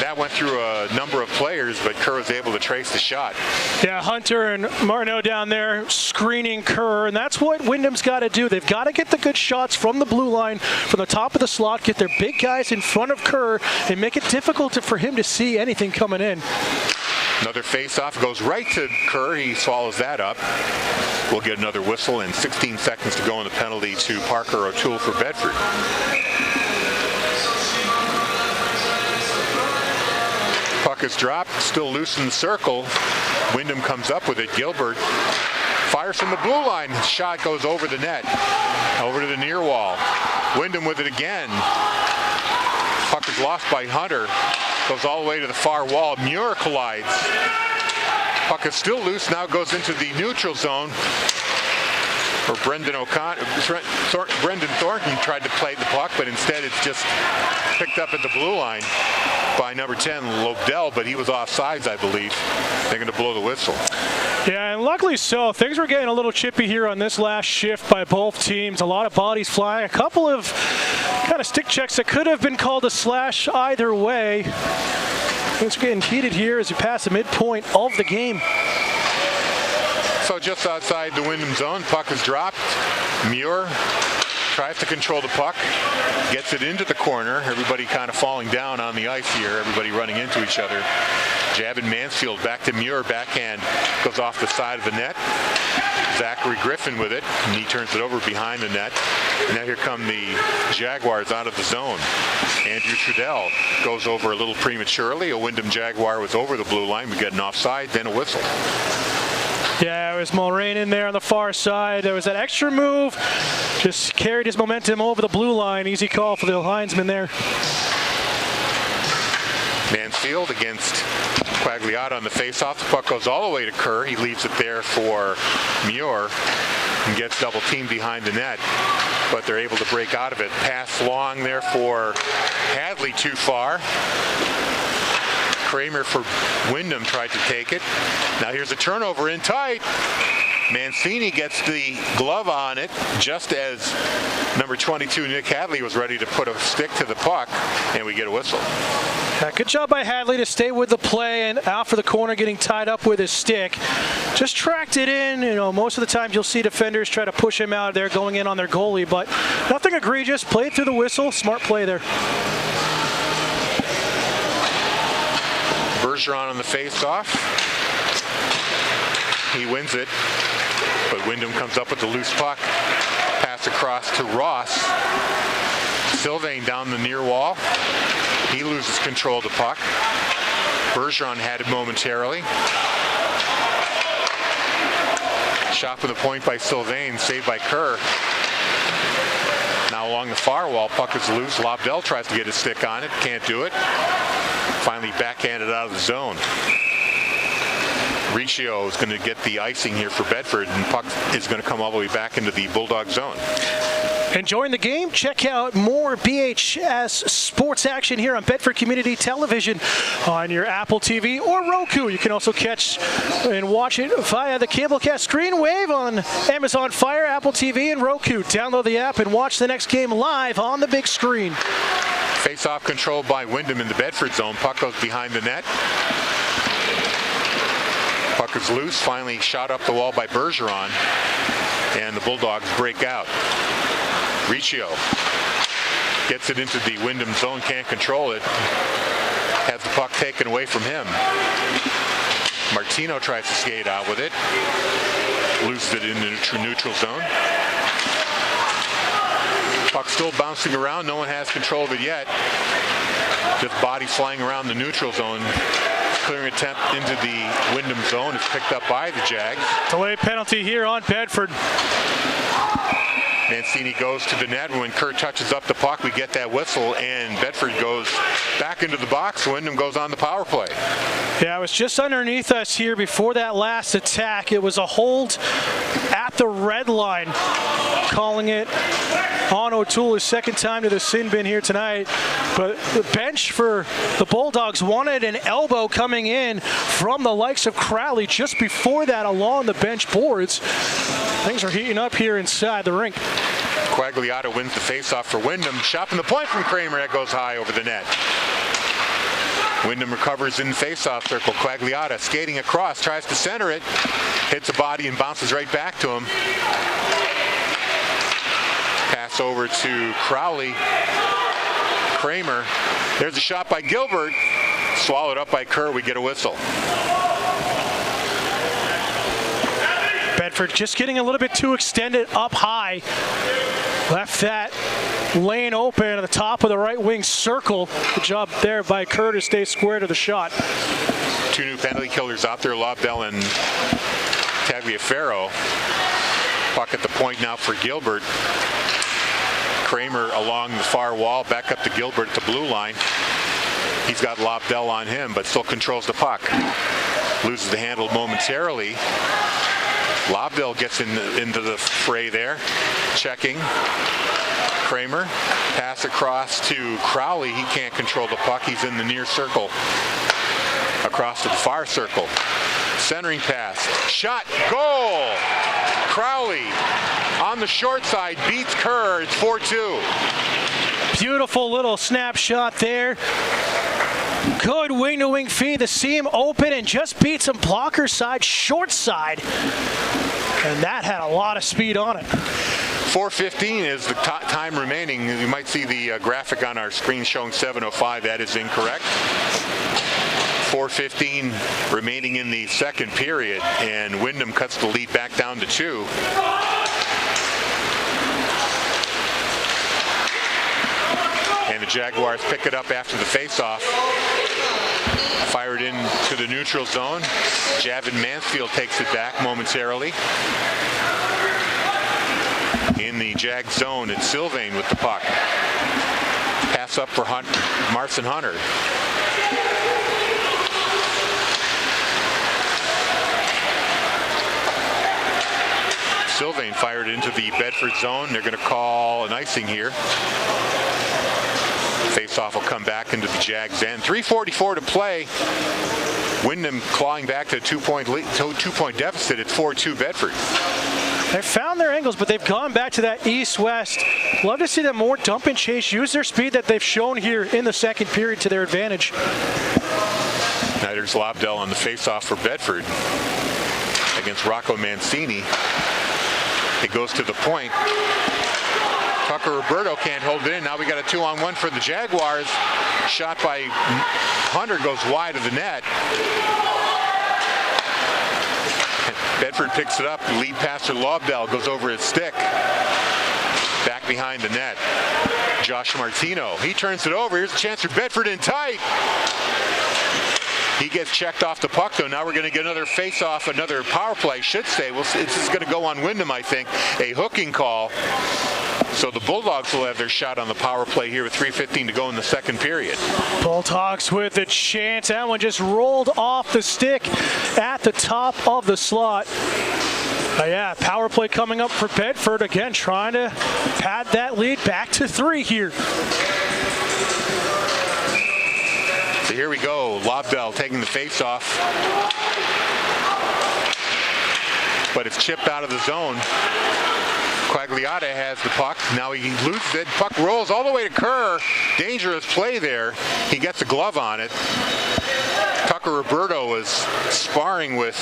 That went through a number of players, but Kerr was able to trace the shot. Yeah, Hunter and Martineau down there screening Kerr, and that's what Windham's got to do. They've got to get the good shots from the blue line, from the top of the slot, get their big guys in front of Kerr, and make it difficult for him to see anything coming in. Another face-off goes right to Kerr. He swallows that up. We'll get another whistle and 16 seconds to go on the penalty to Parker O'Toole for Bedford. Puck is dropped, still loose in the circle. Windham comes up with it. Gilbert fires from the blue line. Shot goes over the net, over to the near wall. Windham with it again. Puck is lost by Hunter. Goes all the way to the far wall. Muir collides. Puck is still loose. Now goes into the neutral zone. Or Brendan Thornton tried to play the puck, but instead it's just picked up at the blue line by number 10, Lobdell, but he was offsides, I believe. They're going to blow the whistle. Yeah, and luckily so. Things were getting a little chippy here on this last shift by both teams. A lot of bodies flying. A couple of kind of stick checks that could have been called a slash either way. Things are getting heated here as you pass the midpoint of the game. So just outside the Windham zone, puck is dropped. Muir tries to control the puck, gets it into the corner. Everybody kind of falling down on the ice here, everybody running into each other. Jabbing Mansfield back to Muir, backhand goes off the side of the net. Zachary Griffin with it, and he turns it over behind the net. Now here come the Jaguars out of the zone. Andrew Trudell goes over a little prematurely. A Windham Jaguar was over the blue line. We get an offside, then a whistle. Yeah, it was Mulrain in there on the far side. There was that extra move. Just carried his momentum over the blue line. Easy call for the linesman there. Mansfield against Quagliata on the faceoff. The puck goes all the way to Kerr. He leaves it there for Muir and gets double teamed behind the net. But they're able to break out of it. Pass long there for Hadley, too far. Kramer for Windham tried to take it. Now here's a turnover in tight. Mancini gets the glove on it just as number 22, Nick Hadley, was ready to put a stick to the puck, and we get a whistle. Yeah, good job by Hadley to stay with the play and out for the corner, getting tied up with his stick. Just tracked it in. You know, most of the times you'll see defenders try to push him out of there, going in on their goalie, but nothing egregious. Played through the whistle. Smart play there. Bergeron on the face-off. He wins it, but Windham comes up with the loose puck. Pass across to Ross. Sylvain down the near wall. He loses control of the puck. Bergeron had it momentarily. Shot from the point by Sylvain, saved by Kerr. Now along the far wall, puck is loose. Lobdell tries to get his stick on it, can't do it. Finally backhanded out of the zone. Riccio is going to get the icing here for Bedford, and puck is going to come all the way back into the Bulldog zone. Enjoying the game? Check out more BHS sports action here on Bedford Community Television on your Apple TV or Roku. You can also catch and watch it via the Cablecast Screen Wave on Amazon Fire, Apple TV, and Roku. Download the app and watch the next game live on the big screen. Face-off controlled by Windham in the Bedford zone. Puck goes behind the net. Puck is loose, finally shot up the wall by Bergeron, and the Bulldogs break out. Riccio gets it into the Windham zone, can't control it. Has the puck taken away from him. Martino tries to skate out with it. Loses it in the neutral zone. Puck still bouncing around, no one has control of it yet. Just body flying around the neutral zone. Clearing attempt into the Windham zone is picked up by the Jags. Delay penalty here on Bedford. Mancini goes to the net. When Kerr touches up the puck, we get that whistle, and Bedford goes back into the box. Wyndham goes on the power play. Yeah, it was just underneath us here before that last attack. It was a hold at the red line, calling it on O'Toole, his second time to the sin bin here tonight. But the bench for the Bulldogs wanted an elbow coming in from the likes of Crowley just before that along the bench boards. Things are heating up here inside the rink. Quagliata wins the faceoff for Windham. Shot from the point from Kramer, that goes high over the net. Windham recovers in the faceoff circle. Quagliata skating across, tries to center it, hits a body and bounces right back to him. Pass over to Crowley. Kramer. There's a shot by Gilbert. Swallowed up by Kerr. We get a whistle. Bedford just getting a little bit too extended up high. Left that lane open at the top of the right wing circle. Good job there by Kerr to stay square to the shot. Two new penalty killers out there, Lobdell and Tagliaferro. Puck at the point now for Gilbert. Kramer along the far wall, back up to Gilbert at the blue line. He's got Lobdell on him, but still controls the puck. Loses the handle momentarily. Lobdell gets into the fray there. Checking. Kramer. Pass across to Crowley. He can't control the puck. He's in the near circle. Across to the far circle. Centering pass. Shot. Goal! Crowley on the short side beats Kerr. It's 4-2. Beautiful little snapshot there. Good wing-to-wing feed. The seam open and just beats him blocker side, short side. And that had a lot of speed on it. 4:15 is the time remaining. You might see the graphic on our screen showing 7:05. That is incorrect. 4:15 remaining in the second period, and Windham cuts the lead back down to 2. And the Jaguars pick it up after the faceoff. Fired into the neutral zone. Javin Mansfield takes it back momentarily. In the Jag zone, it's Sylvain with the puck. Pass up for Marcin Hunter. Sylvain fired into the Bedford zone. They're going to call an icing here. Faceoff will come back into the Jags end. 3:44 to play. Windham clawing back to a two-point deficit at 4-2 Bedford. They've found their angles, but they've gone back to that east-west. Love to see them more dump and chase, use their speed that they've shown here in the second period to their advantage. Now there's Lobdell on the faceoff for Bedford against Rocco Mancini. It goes to the point. Tucker Roberto can't hold it in. Now we got a 2-on-1 for the Jaguars. Shot by Hunter goes wide of the net. Bedford picks it up. Lead passer Lobdell goes over his stick. Back behind the net. Josh Martino. He turns it over. Here's a chance for Bedford in tight. He gets checked off the puck, though. Now we're going to get another face-off, another power play, should say. Well, it's just going to go on Windham, I think. A hooking call. So the Bulldogs will have their shot on the power play here with 3:15 to go in the second period. Bulldogs with a chance. That one just rolled off the stick at the top of the slot. Yeah, power play coming up for Bedford. Again, trying to pad that lead back to 3 here. So here we go. Lobdell taking the face-off. But it's chipped out of the zone. Quagliata has the puck. Now he loses it. Puck rolls all the way to Kerr. Dangerous play there. He gets a glove on it. Tucker Roberto was sparring with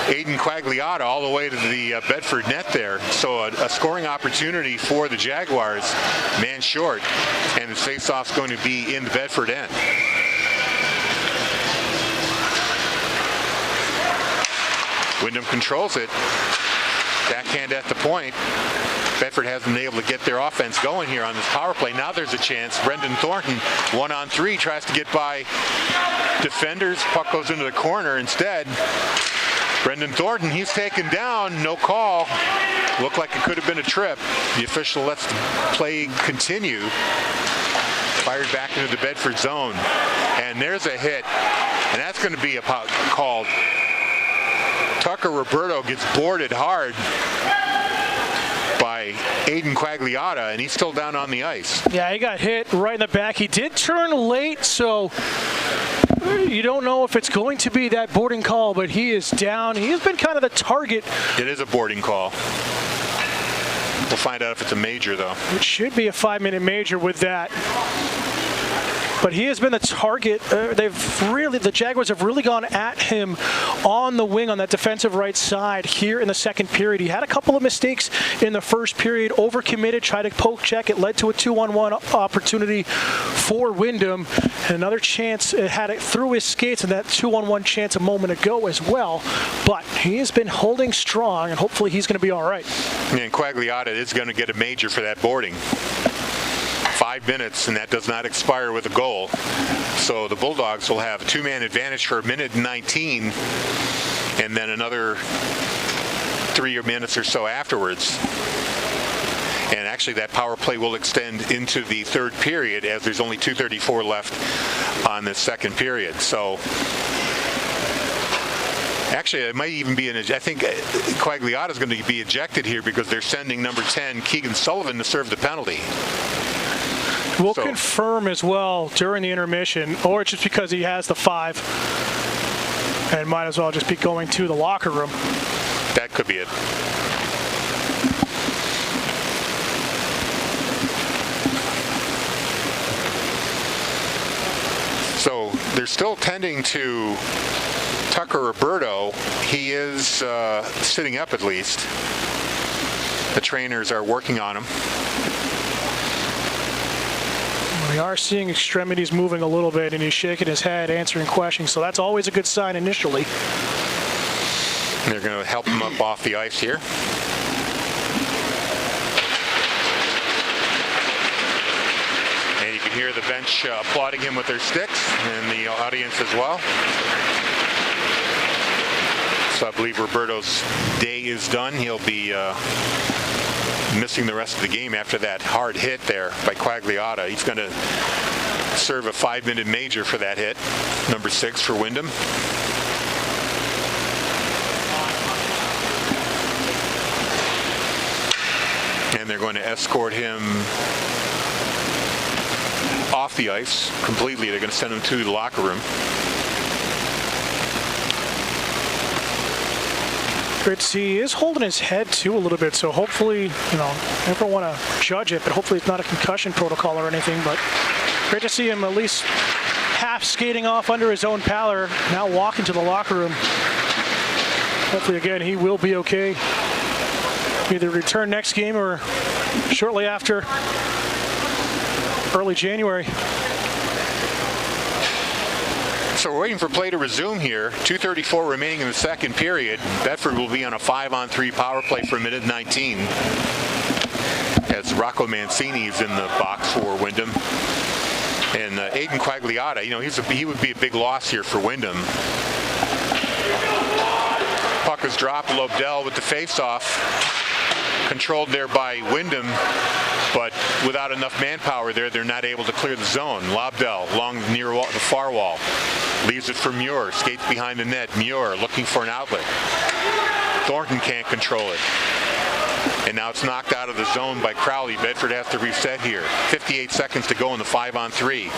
Aiden Quagliata all the way to the Bedford net there. So a scoring opportunity for the Jaguars. Man short. And the face-off's going to be in the Bedford end. Windham controls it. Backhand at the point. Bedford hasn't been able to get their offense going here on this power play. Now there's a chance. Brendan Thornton, 1-on-3, tries to get by defenders. Puck goes into the corner instead. Brendan Thornton, he's taken down. No call. Looked like it could have been a trip. The official lets the play continue. Fired back into the Bedford zone. And there's a hit. And that's going to be called. Tucker Roberto gets boarded hard by Aiden Quagliata, and he's still down on the ice. Yeah, he got hit right in the back. He did turn late, so you don't know if it's going to be that boarding call, but he is down. He has been kind of the target. It is a boarding call. We'll find out if it's a major, though. It should be a 5-minute major with that. But he has been the target. The Jaguars have really gone at him on the wing on that defensive right side here in the second period. He had a couple of mistakes in the first period, overcommitted, tried to poke check. It led to a 2-on-1 opportunity for Windham. And another chance, it had it through his skates, and that 2-on-1 chance a moment ago as well. But he has been holding strong, and hopefully he's going to be all right. And Quagliata is going to get a major for that boarding. 5 minutes, and that does not expire with a goal. So the Bulldogs will have a 2-man advantage for 1:19, and then another 3 minutes or so afterwards. And actually that power play will extend into the third period, as there's only 2:34 left on the second period. So actually it might even be I think Quagliata is going to be ejected here because they're sending number 10, Keegan Sullivan, to serve the penalty. We'll confirm as well during the intermission, or it's just because he has the 5 and might as well just be going to the locker room. That could be it. So they're still tending to Tucker Roberto. He is sitting up at least. The trainers are working on him. We are seeing extremities moving a little bit, and he's shaking his head, answering questions, so that's always a good sign initially. And they're going to help him up off the ice here. And you can hear the bench applauding him with their sticks, and the audience as well. So I believe Roberto's day is done. He'll be missing the rest of the game after that hard hit there by Quagliata. He's going to serve a 5-minute major for that hit, number 6 for Windham. And they're going to escort him off the ice completely. They're going to send him to the locker room. Great to see. He is holding his head too a little bit, so hopefully, never want to judge it, but hopefully it's not a concussion protocol or anything. But great to see him at least half skating off under his own paddler, now walking to the locker room. Hopefully, again, he will be okay. Either return next game or shortly after, early January. So we're waiting for play to resume here. 2:34 remaining in the second period. Bedford will be on a 5-on-3 power play for 1:19. As Rocco Mancini is in the box for Windham. And Aiden Quagliata, he would be a big loss here for Windham. Puck is dropped. Lobdell with the face-off. Controlled there by Windham, but without enough manpower there, they're not able to clear the zone. Lobdell, long near the far wall. Leaves it for Muir. Skates behind the net. Muir looking for an outlet. Thornton can't control it. And now it's knocked out of the zone by Crowley. Bedford has to reset here. 58 seconds to go in the 5-on-3.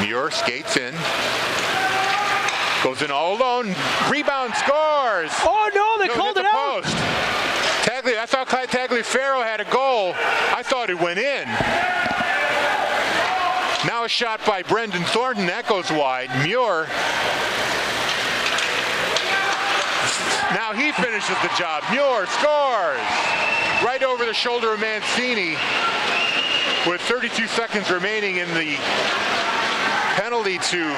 Muir skates in. Goes in all alone. Rebound, scores! Oh no, they called it out! Post. I thought Tagliaferro had a goal. I thought it went in. Now a shot by Brendan Thornton. That goes wide. Muir. Now he finishes the job. Muir scores. Right over the shoulder of Mancini with 32 seconds remaining in the penalty to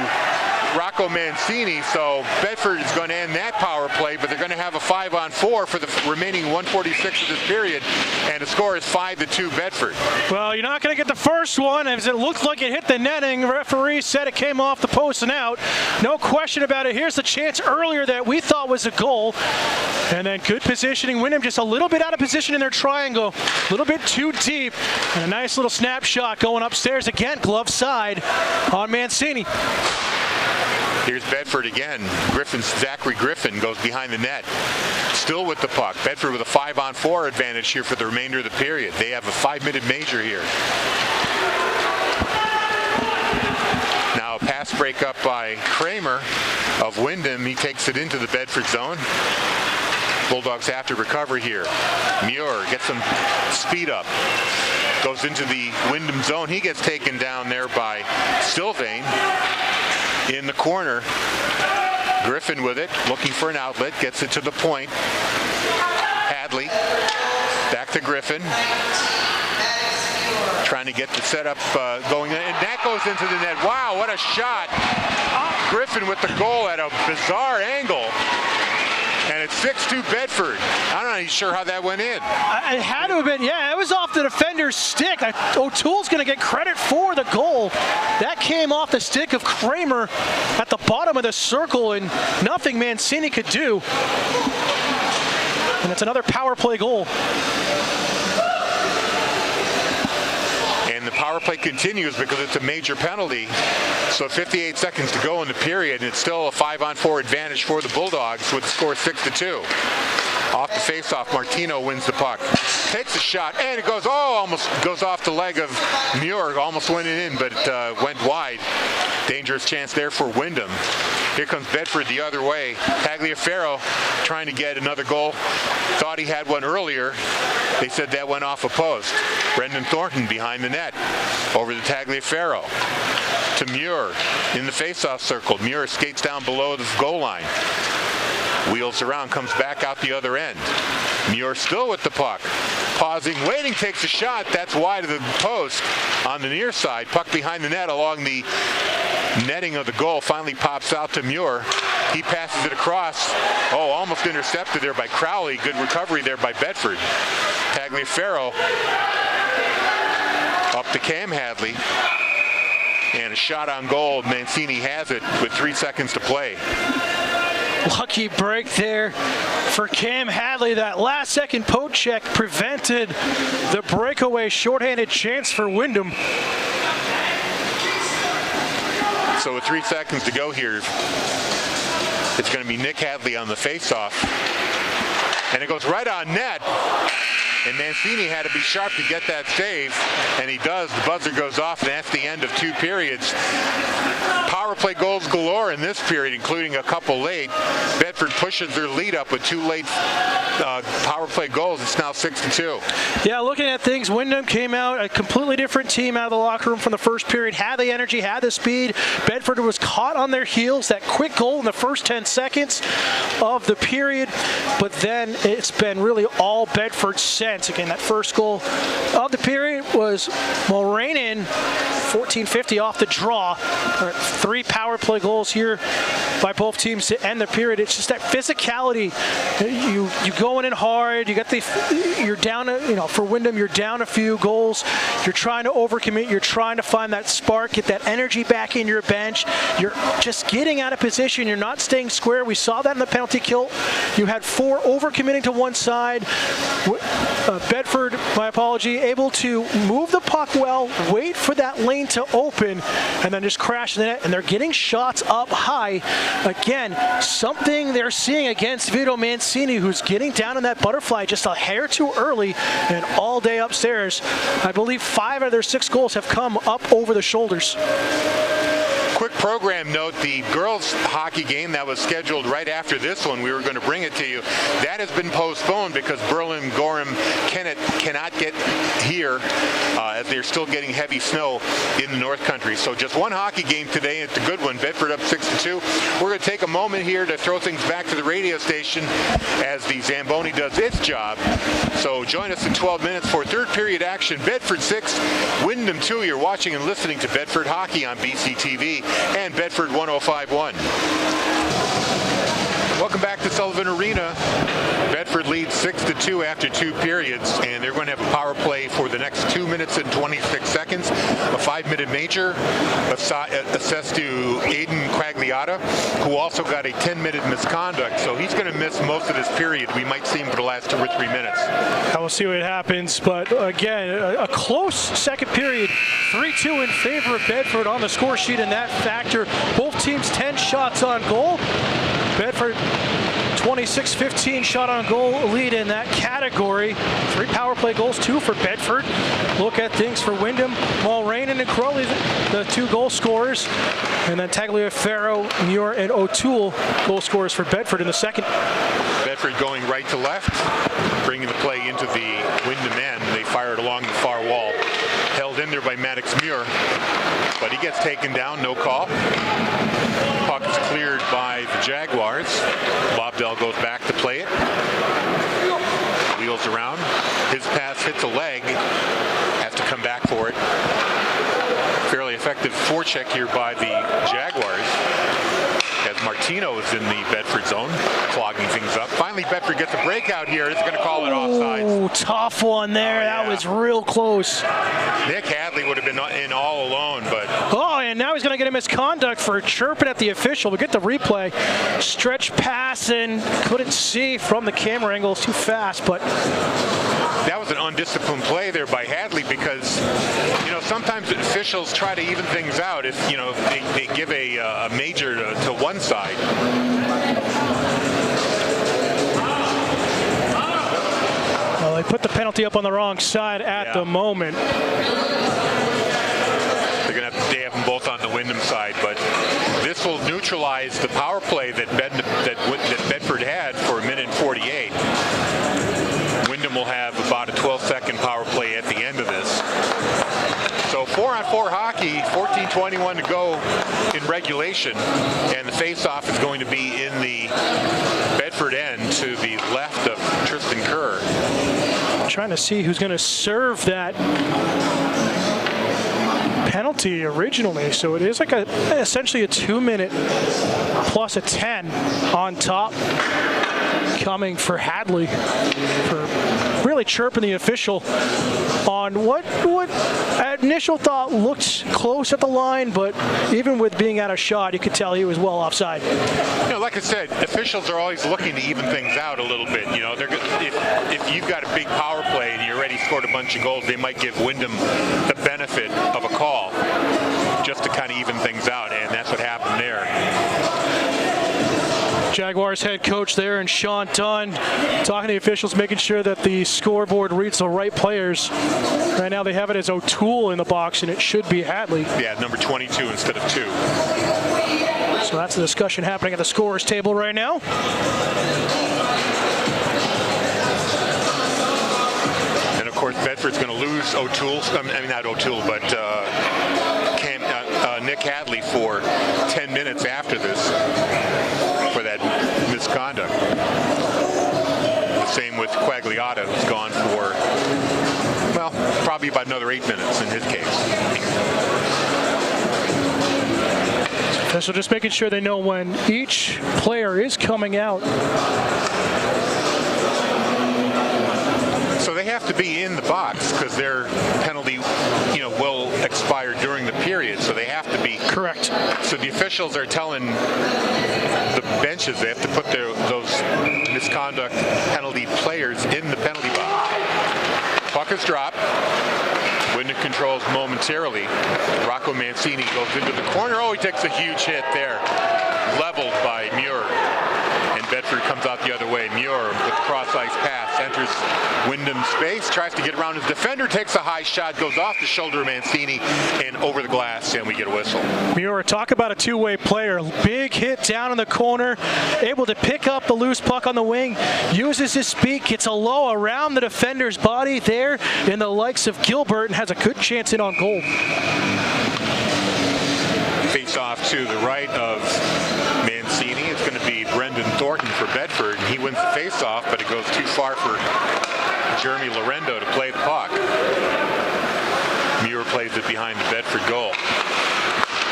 Rocco Mancini. So Bedford is going to end that power play, but they're going to have a 5-on-4 for the remaining 146 of this period, and the score is 5-2 Bedford. Well, you're not going to get the first one, as it looked like it hit the netting. The referee said it came off the post and out. No question about it. Here's the chance earlier that we thought was a goal, and then good positioning. Windham just a little bit out of position in their triangle, a little bit too deep, and a nice little snapshot going upstairs again, glove side on Mancini. Here's Bedford again. Zachary Griffin goes behind the net. Still with the puck. Bedford with a 5-on-4 advantage here for the remainder of the period. They have a 5-minute major here. Now a pass break up by Kramer of Windham. He takes it into the Bedford zone. Bulldogs have to recover here. Muir gets some speed up. Goes into the Windham zone. He gets taken down there by Sylvain. In the corner, Griffin with it, looking for an outlet, gets it to the point. Hadley, back to Griffin. Trying to get the setup going, and that goes into the net. Wow, what a shot. Griffin with the goal at a bizarre angle. And it's 6-2 Bedford. I'm not even sure how that went in. It had to have been, yeah, it was off the defender's stick. O'Toole's going to get credit for the goal. That came off the stick of Kramer at the bottom of the circle, and nothing Mancini could do. And it's another power play goal. And the power play continues because it's a major penalty. So 58 seconds to go in the period, and it's still a 5-on-4 advantage for the Bulldogs with the score 6-2. Off the face-off, Martino wins the puck. Takes a shot, and it goes, almost goes off the leg of Muir. Almost went in, but went wide. Dangerous chance there for Windham. Here comes Bedford the other way. Tagliaferro trying to get another goal. Thought he had one earlier. They said that went off a post. Brendan Thornton behind the net. Over to Tagliaferro. To Muir in the face-off circle. Muir skates down below the goal line. Wheels around, comes back out the other end. Muir still with the puck. Pausing, waiting, takes a shot. That's wide of the post on the near side. Puck behind the net along the netting of the goal. Finally pops out to Muir. He passes it across. Almost intercepted there by Crowley. Good recovery there by Bedford. Tagliaferro up to Cam Hadley. And a shot on goal. Mancini has it with 3 seconds to play. Lucky break there for Cam Hadley. That last second poke check prevented the breakaway shorthanded chance for Windham. So with 3 seconds to go here, it's going to be Nick Hadley on the faceoff. And it goes right on net. And Mancini had to be sharp to get that save, and he does. The buzzer goes off, and that's the end of 2 periods. Power play goals galore in this period, including a couple late. Bedford pushes their lead up with 2 late power play goals. It's now 6-2. Yeah, looking at things, Windham came out a completely different team out of the locker room from the first period. Had the energy, had the speed. Bedford was caught on their heels. That quick goal in the first 10 seconds of the period, but then it's been really all Bedford since. Again, that first goal of the period was Mulranen, 14:50 off the draw. 3 power play goals here by both teams to end the period. It's just that physicality. You going in hard. You're down. For Windham, you're down a few goals. You're trying to overcommit. You're trying to find that spark, get that energy back in your bench. You're just getting out of position. You're not staying square. We saw that in the penalty kill. You had 4 overcommitting to one side. Bedford, my apology, able to move the puck well, wait for that lane to open, and then just crash the net. And they're getting shots up high. Again, something they're seeing against Vito Mancini, who's getting down in that butterfly just a hair too early and all day upstairs. I believe 5 out of their 6 goals have come up over the shoulders. Quick program note, the girls hockey game that was scheduled right after this one, we were going to bring it to you. That has been postponed because Berlin, Gorham, Kennett cannot get here as they're still getting heavy snow in the North Country. So just one hockey game today. It's a good one. Bedford up 6-2. We're going to take a moment here to throw things back to the radio station as the Zamboni does its job. So join us in 12 minutes for third period action. Bedford 6, Windham 2. You're watching and listening to Bedford Hockey on BCTV and Bedford 105.1. Welcome back to Sullivan Arena. Bedford leads 6-2 after 2 periods, and they're going to have a power play for the next 2 minutes and 26 seconds. A 5-minute major assessed to Aiden Quagliata, who also got a 10-minute misconduct, so he's going to miss most of this period. We might see him for the last 2 or 3 minutes. I will see what happens, but again, a close second period. 3-2 in favor of Bedford on the score sheet in that factor. Both teams 10 shots on goal. Bedford 26-15 shot on goal lead in that category. 3 power play goals, 2 for Bedford. Look at things for Windham. Mulranen and Crowley, the 2 goal scorers. And then Tagliaferro, Muir, and O'Toole, goal scorers for Bedford in the second. Bedford going right to left, bringing the play into the Windham end. They fired along the far wall. Held in there by Maddox Muir, but he gets taken down, no call. Puck is cleared by the Jaguars. Lobdell goes back to play it. Wheels around. His pass hits a leg. Has to come back for it. Fairly effective forecheck here by the Jaguars. As Martino is in the Bedford zone, clogging things up. Finally, Bedford gets a breakout here. It's going to call it offside. Oh, tough one there. That was real close. Nick Hadley would have been in all alone, but... Oh, and now he's going to get a misconduct for chirping at the official. We get the replay. Stretch pass and couldn't see from the camera angle. It's too fast, but... That was an undisciplined play there by Hadley because, sometimes officials try to even things out if, they give a major to one side. Well, they put the penalty up on the wrong side at the moment. They have them both on the Windham side, but this will neutralize the power play that Bedford had for 1:48. Windham will have about a 12-second power play at the end of this. So 4-on-4 hockey, 14:21 to go in regulation, and the face-off is going to be in the Bedford end to the left of Tristan Kerr. I'm trying to see who's going to serve that penalty originally. So it is like essentially a 2-minute plus a 10 on top coming for Hadley for really chirping the official on what initial thought looked close at the line, but even with being out of shot, you could tell he was well offside. Like I said, officials are always looking to even things out a little bit. If you've got a big power play and you already scored a bunch of goals, they might give Windham the benefit of a call just to kind of even things out, and that's what happened there. Jaguars head coach there and Sean Dunn talking to the officials, making sure that the scoreboard reads the right players. Right now they have it as O'Toole in the box, and it should be Hadley. Yeah, number 22 instead of 2. So that's the discussion happening at the scorer's table right now. And of course, Bedford's going to lose O'Toole. Not O'Toole, but Nick Hadley for 10 minutes after this for that misconduct. The same with Quagliata, who's gone for, probably about another 8 minutes in his case. So just making sure they know when each player is coming out. So they have to be in the box because their penalty, will expire during the period. So they have to be correct. So the officials are telling the benches they have to put those misconduct penalty players in the penalty box. Puck is dropped. Windham controls momentarily. Rocco Mancini goes into the corner. Oh, he takes a huge hit there. Leveled by Muir. And Bedford comes out the other way. Muir with cross-ice pass enters Windham space, tries to get around his defender, takes a high shot, goes off the shoulder of Mancini and over the glass, and we get a whistle. Muir, talk about a two-way player. Big hit down in the corner, able to pick up the loose puck on the wing, uses his speed, gets a low around the defender's body there in the likes of Gilbert, and has a good chance in on goal. Face off to the right of Mancini. It's going to be Brendan Thornton for Bedford. He wins the face-off, but it goes too far for Jeremy Lorendo to play the puck. Muir plays it behind the Bedford goal.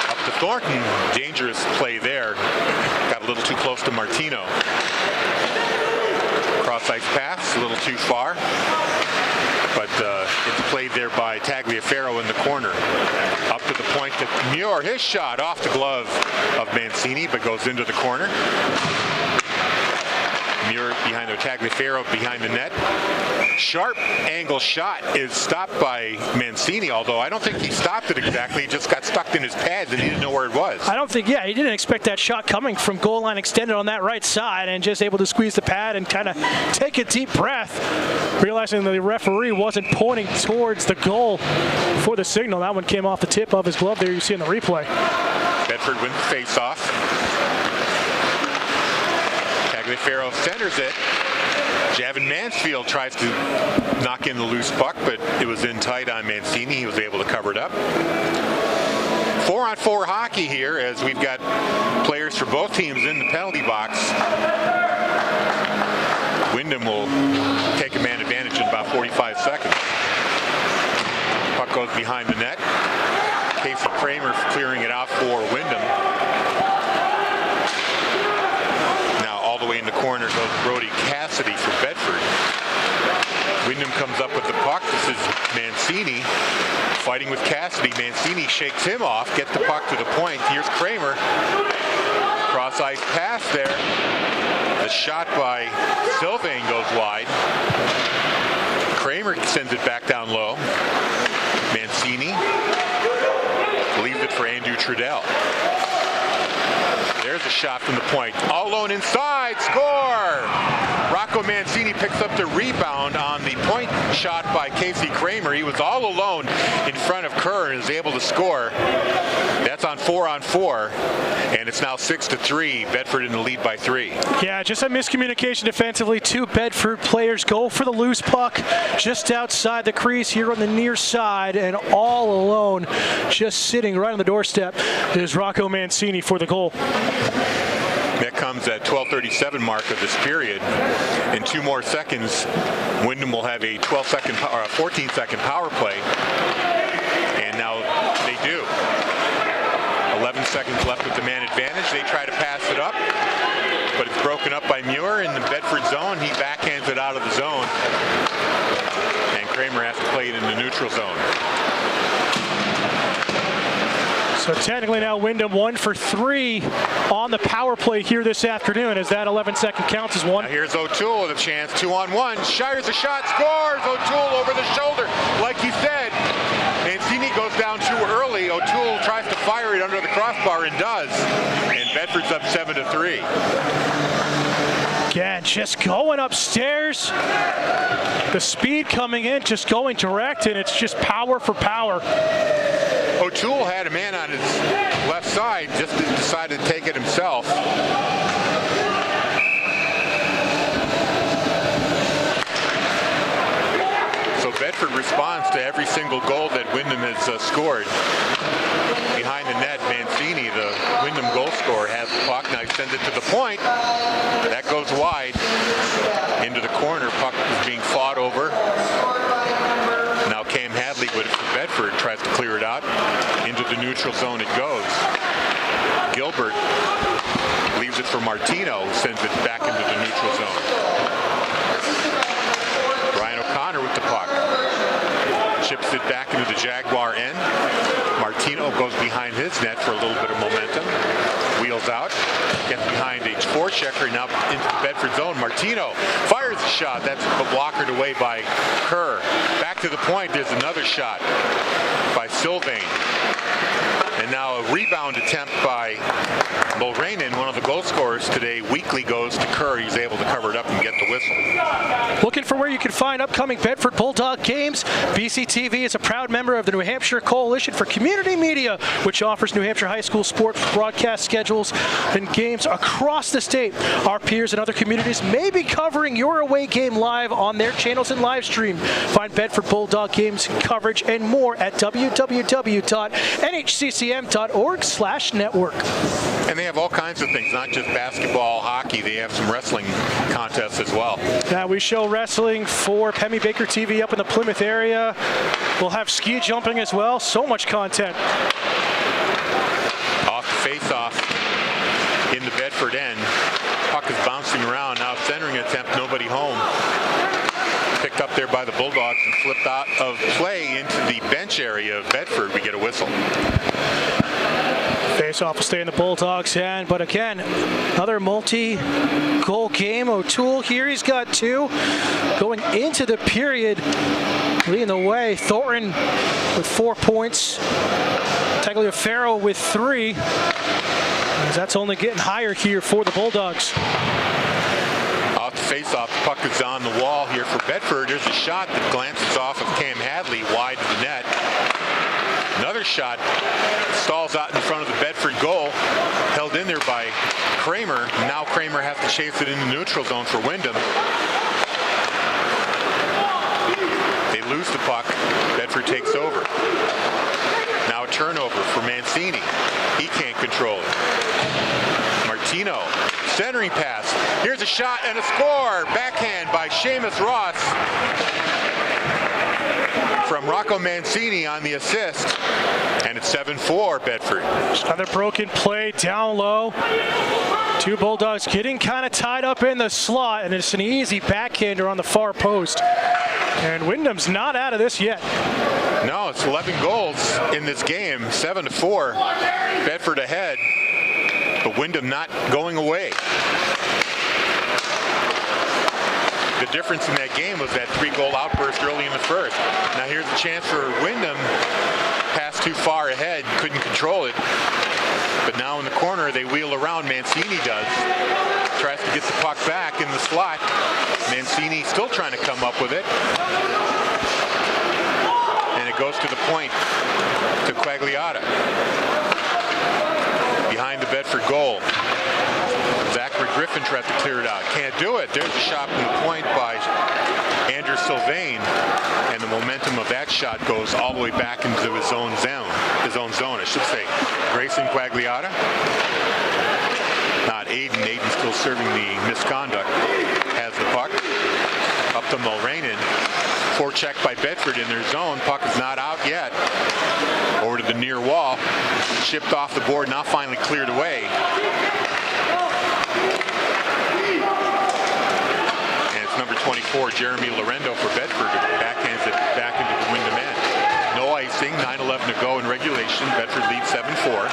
Up to Thornton. Dangerous play there. Got a little too close to Martino. Cross-ice pass, a little too far. But it's played there by Tagliaferro in the corner. Up to the point that Muir, his shot off the glove of Mancini, but goes into the corner. Muir behind the Tagliaferro behind the net. Sharp angle shot is stopped by Mancini, although I don't think he stopped it exactly. He just got stuck in his pads and he didn't know where it was. I don't think, he didn't expect that shot coming from goal line extended on that right side and just able to squeeze the pad and kind of take a deep breath, realizing the referee wasn't pointing towards the goal for the signal. That one came off the tip of his glove there, you see in the replay. Bedford wins the face-off. Tagliaferro centers it. Javin Mansfield tries to knock in the loose puck, but it was in tight on Mancini. He was able to cover it up. 4-on-4 hockey here as we've got players for both teams in the penalty box. Windham will take a man advantage in about 45 seconds. Puck goes behind the net. Casey Kramer clearing it out for Windham. Windham comes up with the puck. This is Mancini fighting with Cassidy. Mancini shakes him off, gets the puck to the point. Here's Kramer. Cross-ice pass there. The shot by Sylvain goes wide. Kramer sends it back down low. Mancini leaves it for Andrew Trudell. There's a shot from the point. All alone inside. Score! Rocco Mancini picks up the rebound on the point shot by Casey Kramer. He was all alone in front of Kerr and is able to score. That's on 4-on-4, and it's now 6-3. Bedford in the lead by 3. Yeah, just a miscommunication defensively. 2 Bedford players go for the loose puck just outside the crease here on the near side, and all alone, just sitting right on the doorstep, is Rocco Mancini for the goal. That comes at 12:37 mark of this period. In 2 more seconds, Windham will have a 12-second or a 14-second power play, and now they do. 11 seconds left with the man advantage. They try to pass it up, but it's broken up by Muir in the Bedford zone. He backhands it out of the zone, and Kramer has to play it in the neutral zone. So technically now Windham 1 for 3 on the power play here this afternoon, as that 11-second counts as 1. Now here's O'Toole with a chance, 2-on-1. Shires a shot, scores! O'Toole over the shoulder, like he said. Mancini goes down too early. O'Toole tries to fire it under the crossbar and does. And Bedford's up 7-3. Again, just going upstairs. The speed coming in, just going direct, and it's just power for power. O'Toole had a man on his left side, just decided to take it himself. So Bedford responds to every single goal that Windham has scored. Behind the net, Mancini, the Windham goal scorer, has the puck. Now he sends it to the point. That goes wide into the corner. Puck is being fought over. Now Cam Hadley with it for Bedford, tries to clear it out. Into the neutral zone it goes. Gilbert leaves it for Martino, who sends it back into the neutral zone. Brian O'Connor with the puck. Chips it back into the Jaguar end. Martino goes behind his net for a little bit of momentum. Wheels out, gets behind a forechecker, now into the Bedford zone. Martino fires a shot. That's blockered away by Kerr. Back to the point, there's another shot by Sylvain. And now a rebound attempt by Mulranen, one of the goal scorers today. Weekly goes to Kerr. He's able to cover it up and get the whistle. Looking for where you can find upcoming Bedford Bulldog games? BCTV is a proud member of the New Hampshire Coalition for Community Media, which offers New Hampshire high school sports broadcast schedules and games across the state. Our peers in other communities may be covering your away game live on their channels and live stream. Find Bedford Bulldog games coverage and more at www.nhccm.org/network. And they have all kinds of things, not just basketball, hockey. They have some wrestling contests as well. Now we show wrestling for Pemmy Baker TV up in the Plymouth area. We'll have ski jumping as well. So much content. Off the face-off in the Bedford end. Puck is bouncing around. Now centering attempt, nobody home. Picked up there by the Bulldogs and flipped out of play into the bench area of Bedford. We get a whistle. Face-off will stay in the Bulldogs' hand, but again, another multi-goal game. O'Toole here, he's got 2. Going into the period, leading the way. Thornton with 4 points. Tagliaferro with 3. That's only getting higher here for the Bulldogs. Off the face-off, the puck is on the wall here for Bedford. There's a shot that glances off of Cam Hadley wide to the net. Another shot stalls out in front of the Bedford goal, held in there by Kramer. Now Kramer has to chase it in the neutral zone for Windham. They lose the puck. Bedford takes over. Now a turnover for Mancini. He can't control it. Martino, centering pass. Here's a shot and a score. Backhand by Seamus Ross. from Rocco Mancini on the assist. And it's 7-4 Bedford. Another broken play down low. Two Bulldogs getting kind of tied up in the slot, and it's an easy backhander on the far post. And Windham's not out of this yet. No, it's 11 goals in this game, 7-4. Bedford ahead, but Windham not going away. The difference in that game was that 3-goal outburst early in the first. Now here's a chance for Windham. Pass too far ahead, couldn't control it. But now in the corner, they wheel around. Mancini does. Tries to get the puck back in the slot. Mancini still trying to come up with it. And it goes to the point to Quagliata. Behind the Bedford goal. Zachary Griffin tries to clear it out. Can't do it. There's a shot from the point by Andrew Sylvain. And the momentum of that shot goes all the way back into his own zone. I should say. Grayson Quagliata. Not Aiden. Aiden's still serving the misconduct. Has the puck. Up to Mulranen. Forecheck by Bedford in their zone. Puck is not out yet. Over to the near wall. Chipped off the board. Now finally cleared away. And it's number 24, Jeremy Lorendo for Bedford. Backhands it back into the Windham end. No icing. 9:11 to go in regulation. Bedford leads 7-4.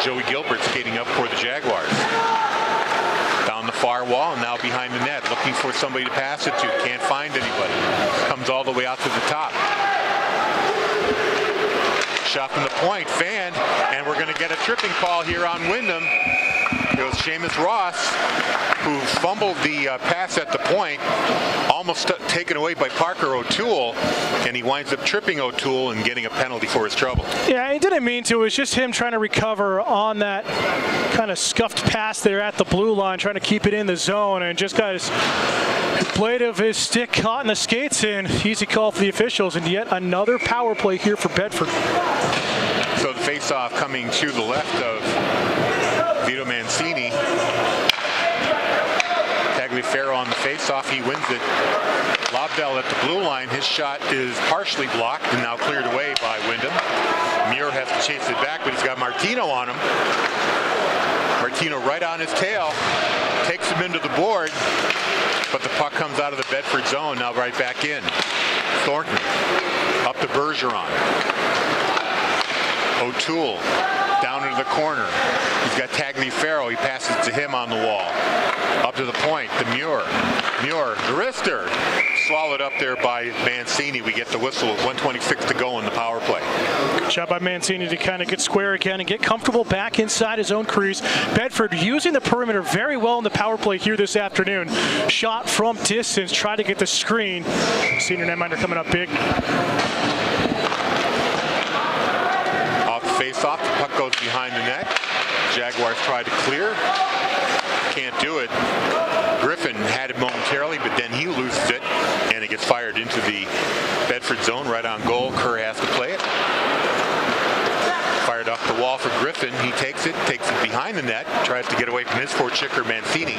Joey Gilbert skating up for the Jaguars. Down the far wall and now behind the net. Looking for somebody to pass it to. Can't find anybody. Comes all the way out to the top. Shot from the point. Fanned. And we're going to get a tripping call here on Windham. It was Seamus Ross who fumbled the pass at the point, almost taken away by Parker O'Toole, and he winds up tripping O'Toole and getting a penalty for his trouble. Yeah, he didn't mean to. It was just him trying to recover on that kind of scuffed pass there at the blue line, trying to keep it in the zone, and just got his blade of his stick caught in the skates, and easy call for the officials, and yet another power play here for Bedford. So the face-off coming to the left of Vito Mancini. Tagliaferro on the face-off, he wins it. Lobdell at the blue line, his shot is partially blocked and now cleared away by Windham. Muir has to chase it back, but he's got Martino on him. Martino right on his tail, takes him into the board, but the puck comes out of the Bedford zone, now right back in. Thornton up to Bergeron. O'Toole down into the corner. He's got Tagliaferro. He passes to him on the wall. Up to the point to Muir. Muir, the wrister. Swallowed up there by Mancini. We get the whistle with 1:26 to go in the power play. Good job by Mancini to kind of get square again and get comfortable back inside his own crease. Bedford using the perimeter very well in the power play here this afternoon. Shot from distance, try to get the screen. Senior netminder coming up big. Face-off, the puck goes behind the net. Jaguars tried to clear. Can't do it. Griffin had it momentarily, but then he loses it, and it gets fired into the Bedford zone right on goal. Kerr has to play it. Fired off the wall for Griffin. He takes it behind the net, tries to get away from his forechecker Mancini.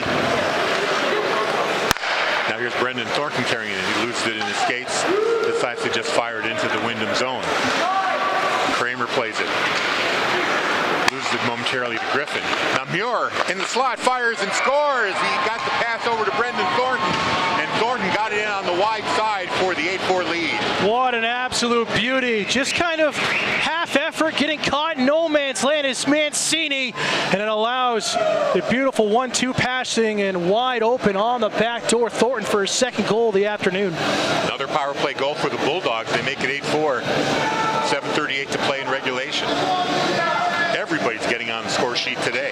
Now here's Brendan Thornton carrying it. He loses it in his skates, decides to just fire it into the Windham zone. Kramer plays it. Loses it momentarily to Griffin. Now Muir in the slot, fires and scores. He got the pass over to Brendan Thornton, and Thornton got it in on the wide side for the 8-4 lead. What an absolute beauty. Just kind of half effort, getting caught in no man's land is Mancini, and it allows the beautiful 1-2 passing and wide open on the back door. Thornton for his second goal of the afternoon. Another power play goal for the Bulldogs. They make it 8-4. 7:38 to play in regulation. Everybody's getting on the score sheet today.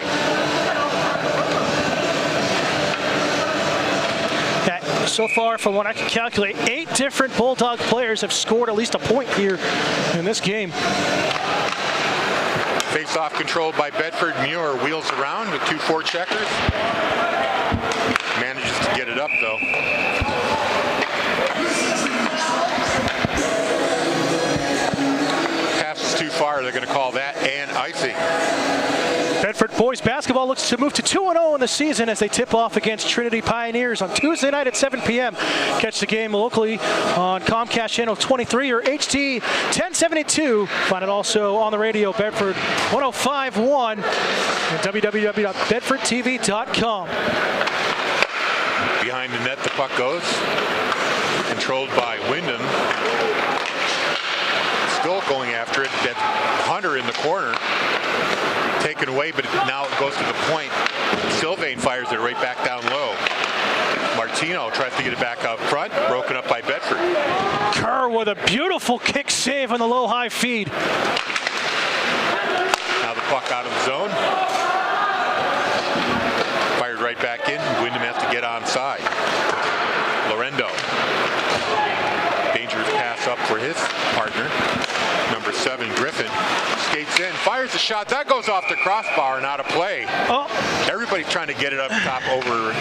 So far, from what I can calculate, 8 different Bulldog players have scored at least a point here in this game. Face-off controlled by Bedford. Muir wheels around with 2 forecheckers. Manages to get it up, though. Passes too far. They're going to call that an icing. Bedford boys Boys basketball looks to move to 2-0 in the season as they tip off against Trinity Pioneers on Tuesday night at 7 p.m. Catch the game locally on Comcast Channel 23 or HD 1072. Find it also on the radio, Bedford 105.1 and www.bedfordtv.com. Behind the net, the puck goes. Controlled by Windham. Still going after it. That's Hunter in the corner. Taken away, but now it goes to the point. Sylvain fires it right back down low. Martino tries to get it back out front. Broken up by Bedford. Kerr with a beautiful kick save on the low-high feed. Now the puck out of the zone. Fired right back in. Windham has to get onside. Lorendo. Dangerous pass up for his partner. Number 7, Griffin. Skates in, fires a shot. That goes off the crossbar and out of play. Oh. Everybody's trying to get it up top over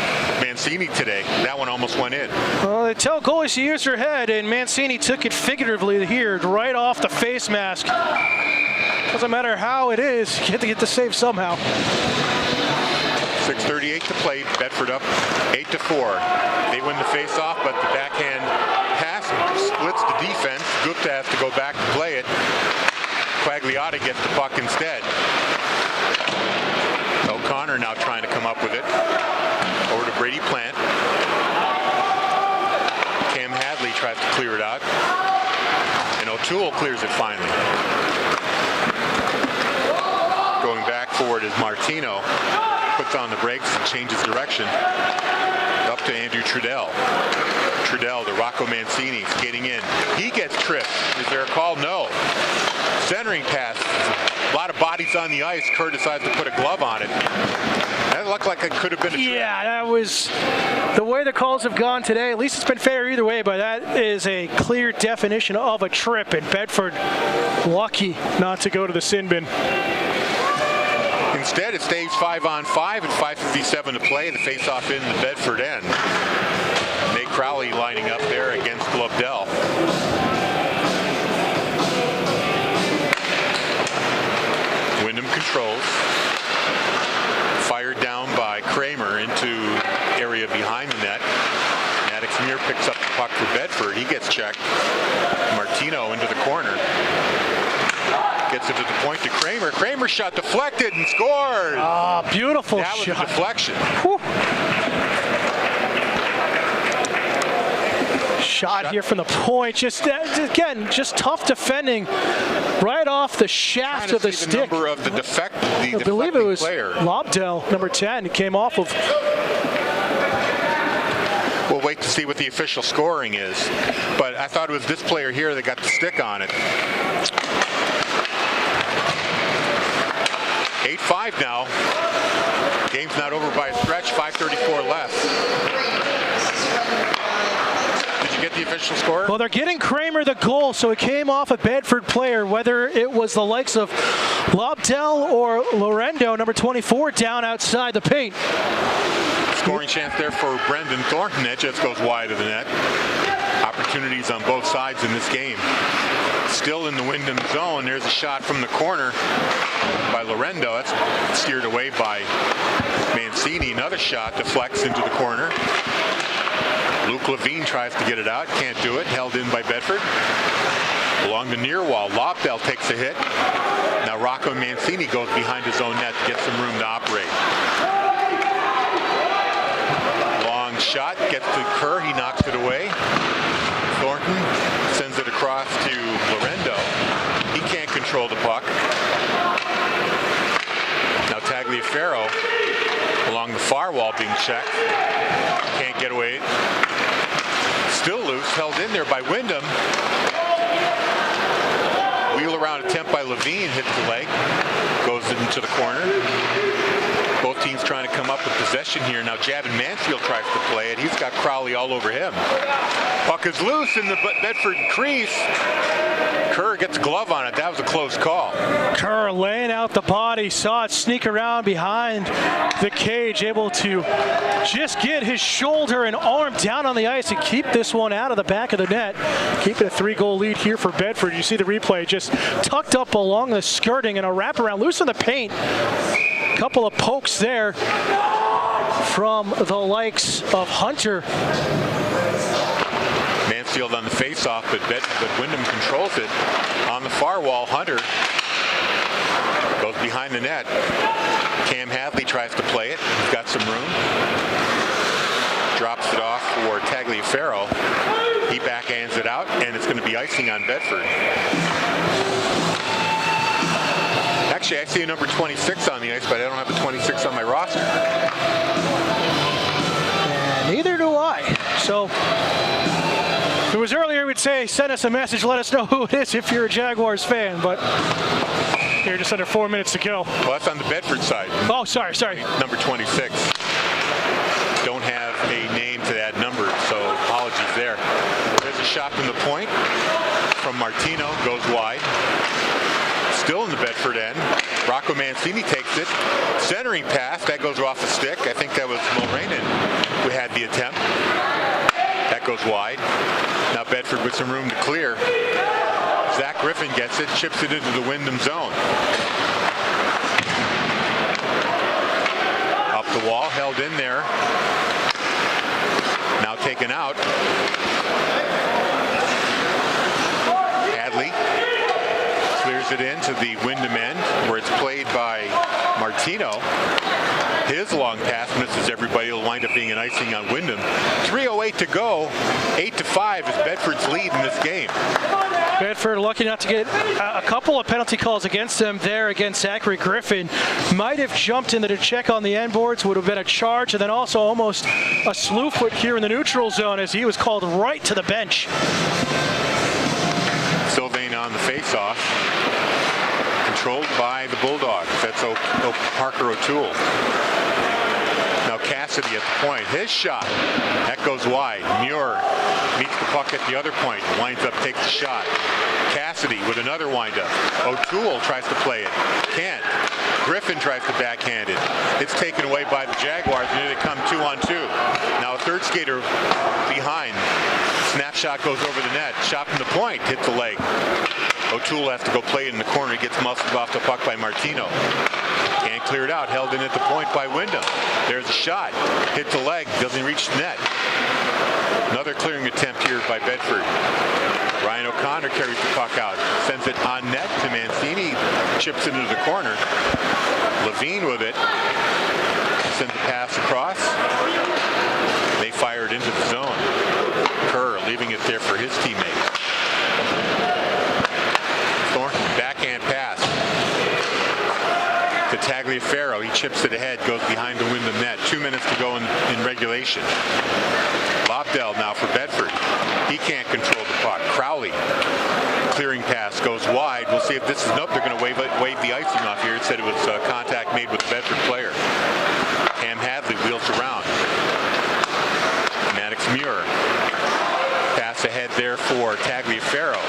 Mancini today. That one almost went in. Well, they tell goalies to use their head, and Mancini took it figuratively here, right off the face mask. Doesn't matter how it is, you have to get the save somehow. 6:38 to play. Bedford up 8-4. They win the face-off, but the backhand pass splits the defense. Gupta has to go back and play it. Quagliotta gets the puck instead. O'Connor now trying to come up with it. Over to Brady Plant. Cam Hadley tries to clear it out. And O'Toole clears it finally. Going back forward is Martino. Puts on the brakes and changes direction. Up to Andrew Trudell. Trudell to Rocco Mancini skating in. He gets tripped. Is there a call? No. Centering pass. A lot of bodies on the ice. Kerr decides to put a glove on it. That looked like it could have been a trip. Yeah, that was the way the calls have gone today. At least it's been fair either way, but that is a clear definition of a trip, and Bedford lucky not to go to the sin bin. Instead, it stays 5-on-5 at 5:57 to play. The face-off in the Bedford end. Nate Crowley lining up there against Lobdell. Windham controls. Fired down by Kramer into area behind the net. Maddox Muir picks up the puck for Bedford. He gets checked. Martino into the corner. Gets it to the point to Kramer. Kramer shot deflected and scored. Ah, beautiful that shot. That was a deflection. Whew. Shot here from the point. Just again, just tough defending right off the shaft of the stick. The number of the I believe it was player. Lobdell, number 10. It came off of. We'll wait to see what the official scoring is. But I thought it was this player here that got the stick on it. 8-5 now. Game's not over by a stretch. 5:34 left. Did you get the official score? Well, they're getting Kramer the goal, so it came off a Bedford player, whether it was the likes of Lobdell or Lorendo, number 24, down outside the paint. Scoring chance there for Brendan Thornton. That just goes wide of the net. Opportunities on both sides in this game. Still in the Windham zone. There's a shot from the corner by Lorendo. That's steered away by Mancini. Another shot deflects into the corner. Luke Levine tries to get it out. Can't do it. Held in by Bedford. Along the near wall, Lobdell takes a hit. Now Rocco Mancini goes behind his own net to get some room to operate. Long shot. Gets to Kerr. He knocks it away. Thornton sends it across to Lorendo. He can't control the puck. Now Tagliaferro along the far wall being checked. Can't get away. Still loose, held in there by Windham. Wheel around attempt by Levine, hits the leg. Goes into the corner. Both teams trying to come up with possession here. Now Javin Mansfield tries to play it. He's got Crowley all over him. Puck is loose in the Bedford crease. Kerr gets a glove on it. That was a close call. Kerr laying out the body, saw it sneak around behind the cage, able to just get his shoulder and arm down on the ice and keep this one out of the back of the net. Keeping a 3-goal lead here for Bedford. You see the replay just tucked up along the skirting and a wraparound, loose in the paint. Couple of pokes there from the likes of Hunter. Mansfield on the face-off, but Windham controls it. On the far wall, Hunter goes behind the net. Cam Hadley tries to play it. He's got some room. Drops it off for Tagliaferro. He backhands it out, and it's going to be icing on Bedford. Actually, I see a number 26 on the ice, but I don't have a 26 on my roster. And neither do I. So if it was earlier, we'd say, send us a message, let us know who it is if you're a Jaguars fan, but here, just under 4 minutes to go. Well, that's on the Bedford side. Oh, sorry. Number 26. Don't have a name to that number, so apologies there. There's a shot from the point from Martino, goes wide. Still in the Bedford end. Rocco Mancini takes it. Centering pass, that goes off the stick. I think that was Mulranen who had the attempt. That goes wide. Now Bedford with some room to clear. Zach Griffin gets it, chips it into the Windham zone. Up the wall, held in there. Now taken out. Hadley clears it into the Windham end, where it's played by Martino. His long pass misses everybody. It'll wind up being an icing on Windham. 3:08 to go. 8-5 is Bedford's lead in this game. Bedford lucky not to get a couple of penalty calls against them there against Zachary Griffin. Might have jumped into the check on the end boards, would have been a charge, and then also almost a slew foot here in the neutral zone as he was called right to the bench. Sylvain on the face-off. Controlled by the Bulldogs. That's Parker O'Toole. Now Cassidy at the point. His shot. That goes wide. Muir meets the puck at the other point. Winds up, takes the shot. Cassidy with another windup. O'Toole tries to play it. Can't. Griffin tries to backhand it. It's taken away by the Jaguars, and here they come 2-on-2. Now a third skater behind. Snapshot goes over the net. Shot from the point. Hits the leg. O'Toole has to go play it in the corner. He gets muscled off the puck by Martino. Can't clear it out. Held in at the point by Windham. There's a shot. Hits the leg. Doesn't reach the net. Another clearing attempt here by Bedford. Ryan O'Connor carries the puck out. Sends it on net to Mancini. Chips into the corner. Levine with it. Sends the pass across. They fire it into the zone. Kerr leaving it there for his teammate. Thornton, backhand pass to Tagliaferro. He chips it ahead, goes behind the Windham net. 2 minutes to go in regulation. Lobdell now for Bedford. He can't control the puck. Crowley, clearing pass, goes wide. We'll see if this is, nope, they're going to wave the icing off here. It said it was contact made with the Bedford player. Cam Hadley wheels around. Maddox Muir. Pass ahead there for Tagliaferro.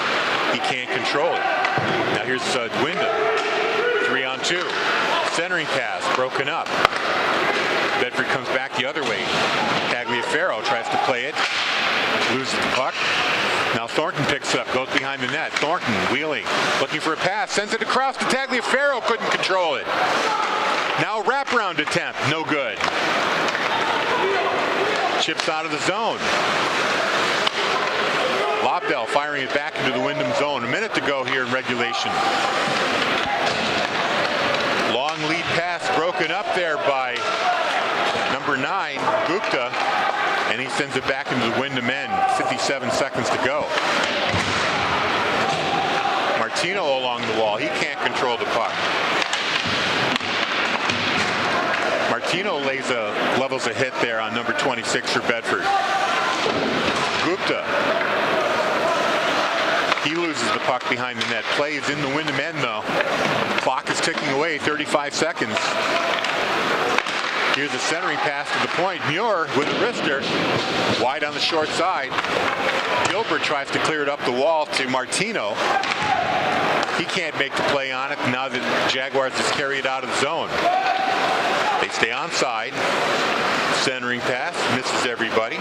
He can't control it. Now here's Windham. 3-on-2. Centering pass, broken up. Bedford comes back the other way. Tagliaferro tries to play it. Loses the puck. Now Thornton picks it up, goes behind the net. Thornton wheeling, looking for a pass, sends it across to Tagliaferro, couldn't control it. Now a wraparound attempt, no good. Chips out of the zone. Lobdell firing it back into the Windham zone. A minute to go here in regulation. Long lead pass broken up there by number 9, Gupta, and he sends it back into the Windham end. 57 seconds to go. Martino along the wall. He can't control the puck. Martino levels a hit there on number 26 for Bedford. Gupta. He loses the puck behind the net. Play is in the Windham end though. Clock is ticking away, 35 seconds. Here's a centering pass to the point. Muir with a wrister. Wide on the short side. Gilbert tries to clear it up the wall to Martino. He can't make the play on it. Now the Jaguars just carry it out of the zone. They stay onside. Centering pass. Misses everybody.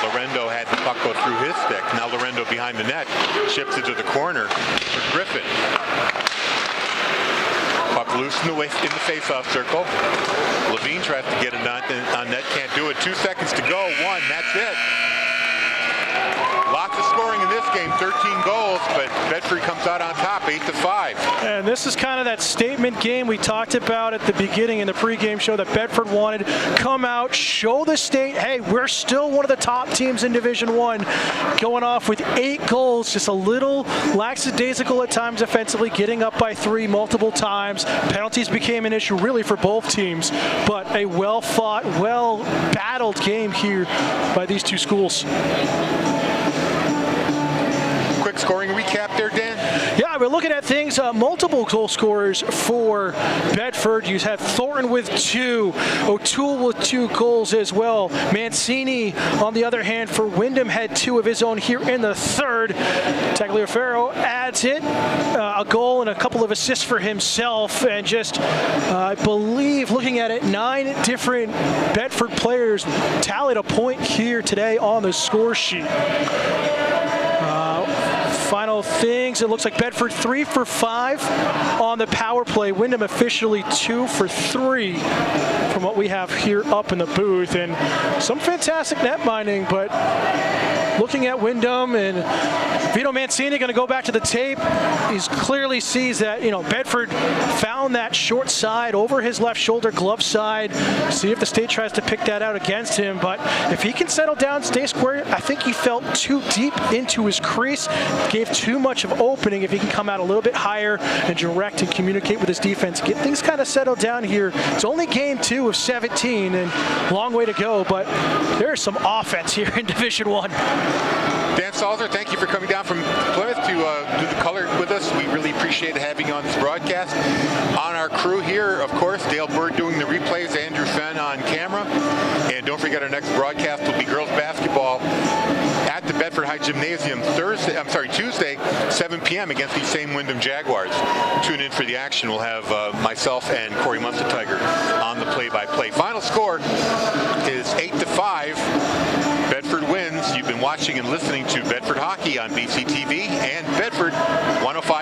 Lorendo had the puck go through his stick. Now Lorendo behind the net. Chips it to the corner for Griffin. Puck loose in the face-off circle. Levine tries to get it on net, can't do it. 2 seconds to go, one, that's it. Lots of scoring in this game, 13 goals, but Bedford comes out on top, 8-5. And this is kind of that statement game we talked about at the beginning in the pregame show that Bedford wanted. Come out, show the state, hey, we're still one of the top teams in Division One. Going off with 8 goals, just a little lackadaisical at times offensively, getting up by 3 multiple times. Penalties became an issue really for both teams, but a well-fought, well-battled game here by these two schools. Quick scoring recap there, Dan? Yeah, we're looking at things, multiple goal scorers for Bedford. You have Thornton with 2, O'Toole with 2 goals as well. Mancini, on the other hand, for Windham, had 2 of his own here in the third. Tagliaferro adds it, a goal and a couple of assists for himself. And just, I believe, looking at it, 9 different Bedford players tallied a point here today on the score sheet. Final things, it looks like Bedford 3 for 5 on the power play. Windham officially 2 for 3 from what we have here up in the booth. And some fantastic net minding, but looking at Windham and Vito Mancini going to go back to the tape. He clearly sees that, Bedford found that short side over his left shoulder, glove side. See if the state tries to pick that out against him. But if he can settle down, stay square, I think he felt too deep into his crease, gave too much of opening. If he can come out a little bit higher and direct and communicate with his defense, get things kind of settled down here. It's only game 2 of 17 and long way to go, but there's some offense here in Division One. Dan Salzer, thank you for coming down from Plymouth to do the color with us. We really appreciate having you on this broadcast. On our crew here, of course, Dale Bird doing the replays, Andrew Fenn on camera. And don't forget, our next broadcast will be girls basketball at the Bedford High Gymnasium Tuesday, 7 p.m. against these same Windham Jaguars. Tune in for the action. We'll have myself and Corey Munster-Tiger on the play-by-play. Final score is 8-5. Bedford wins. You've been watching and listening to Bedford Hockey on BCTV and Bedford 105.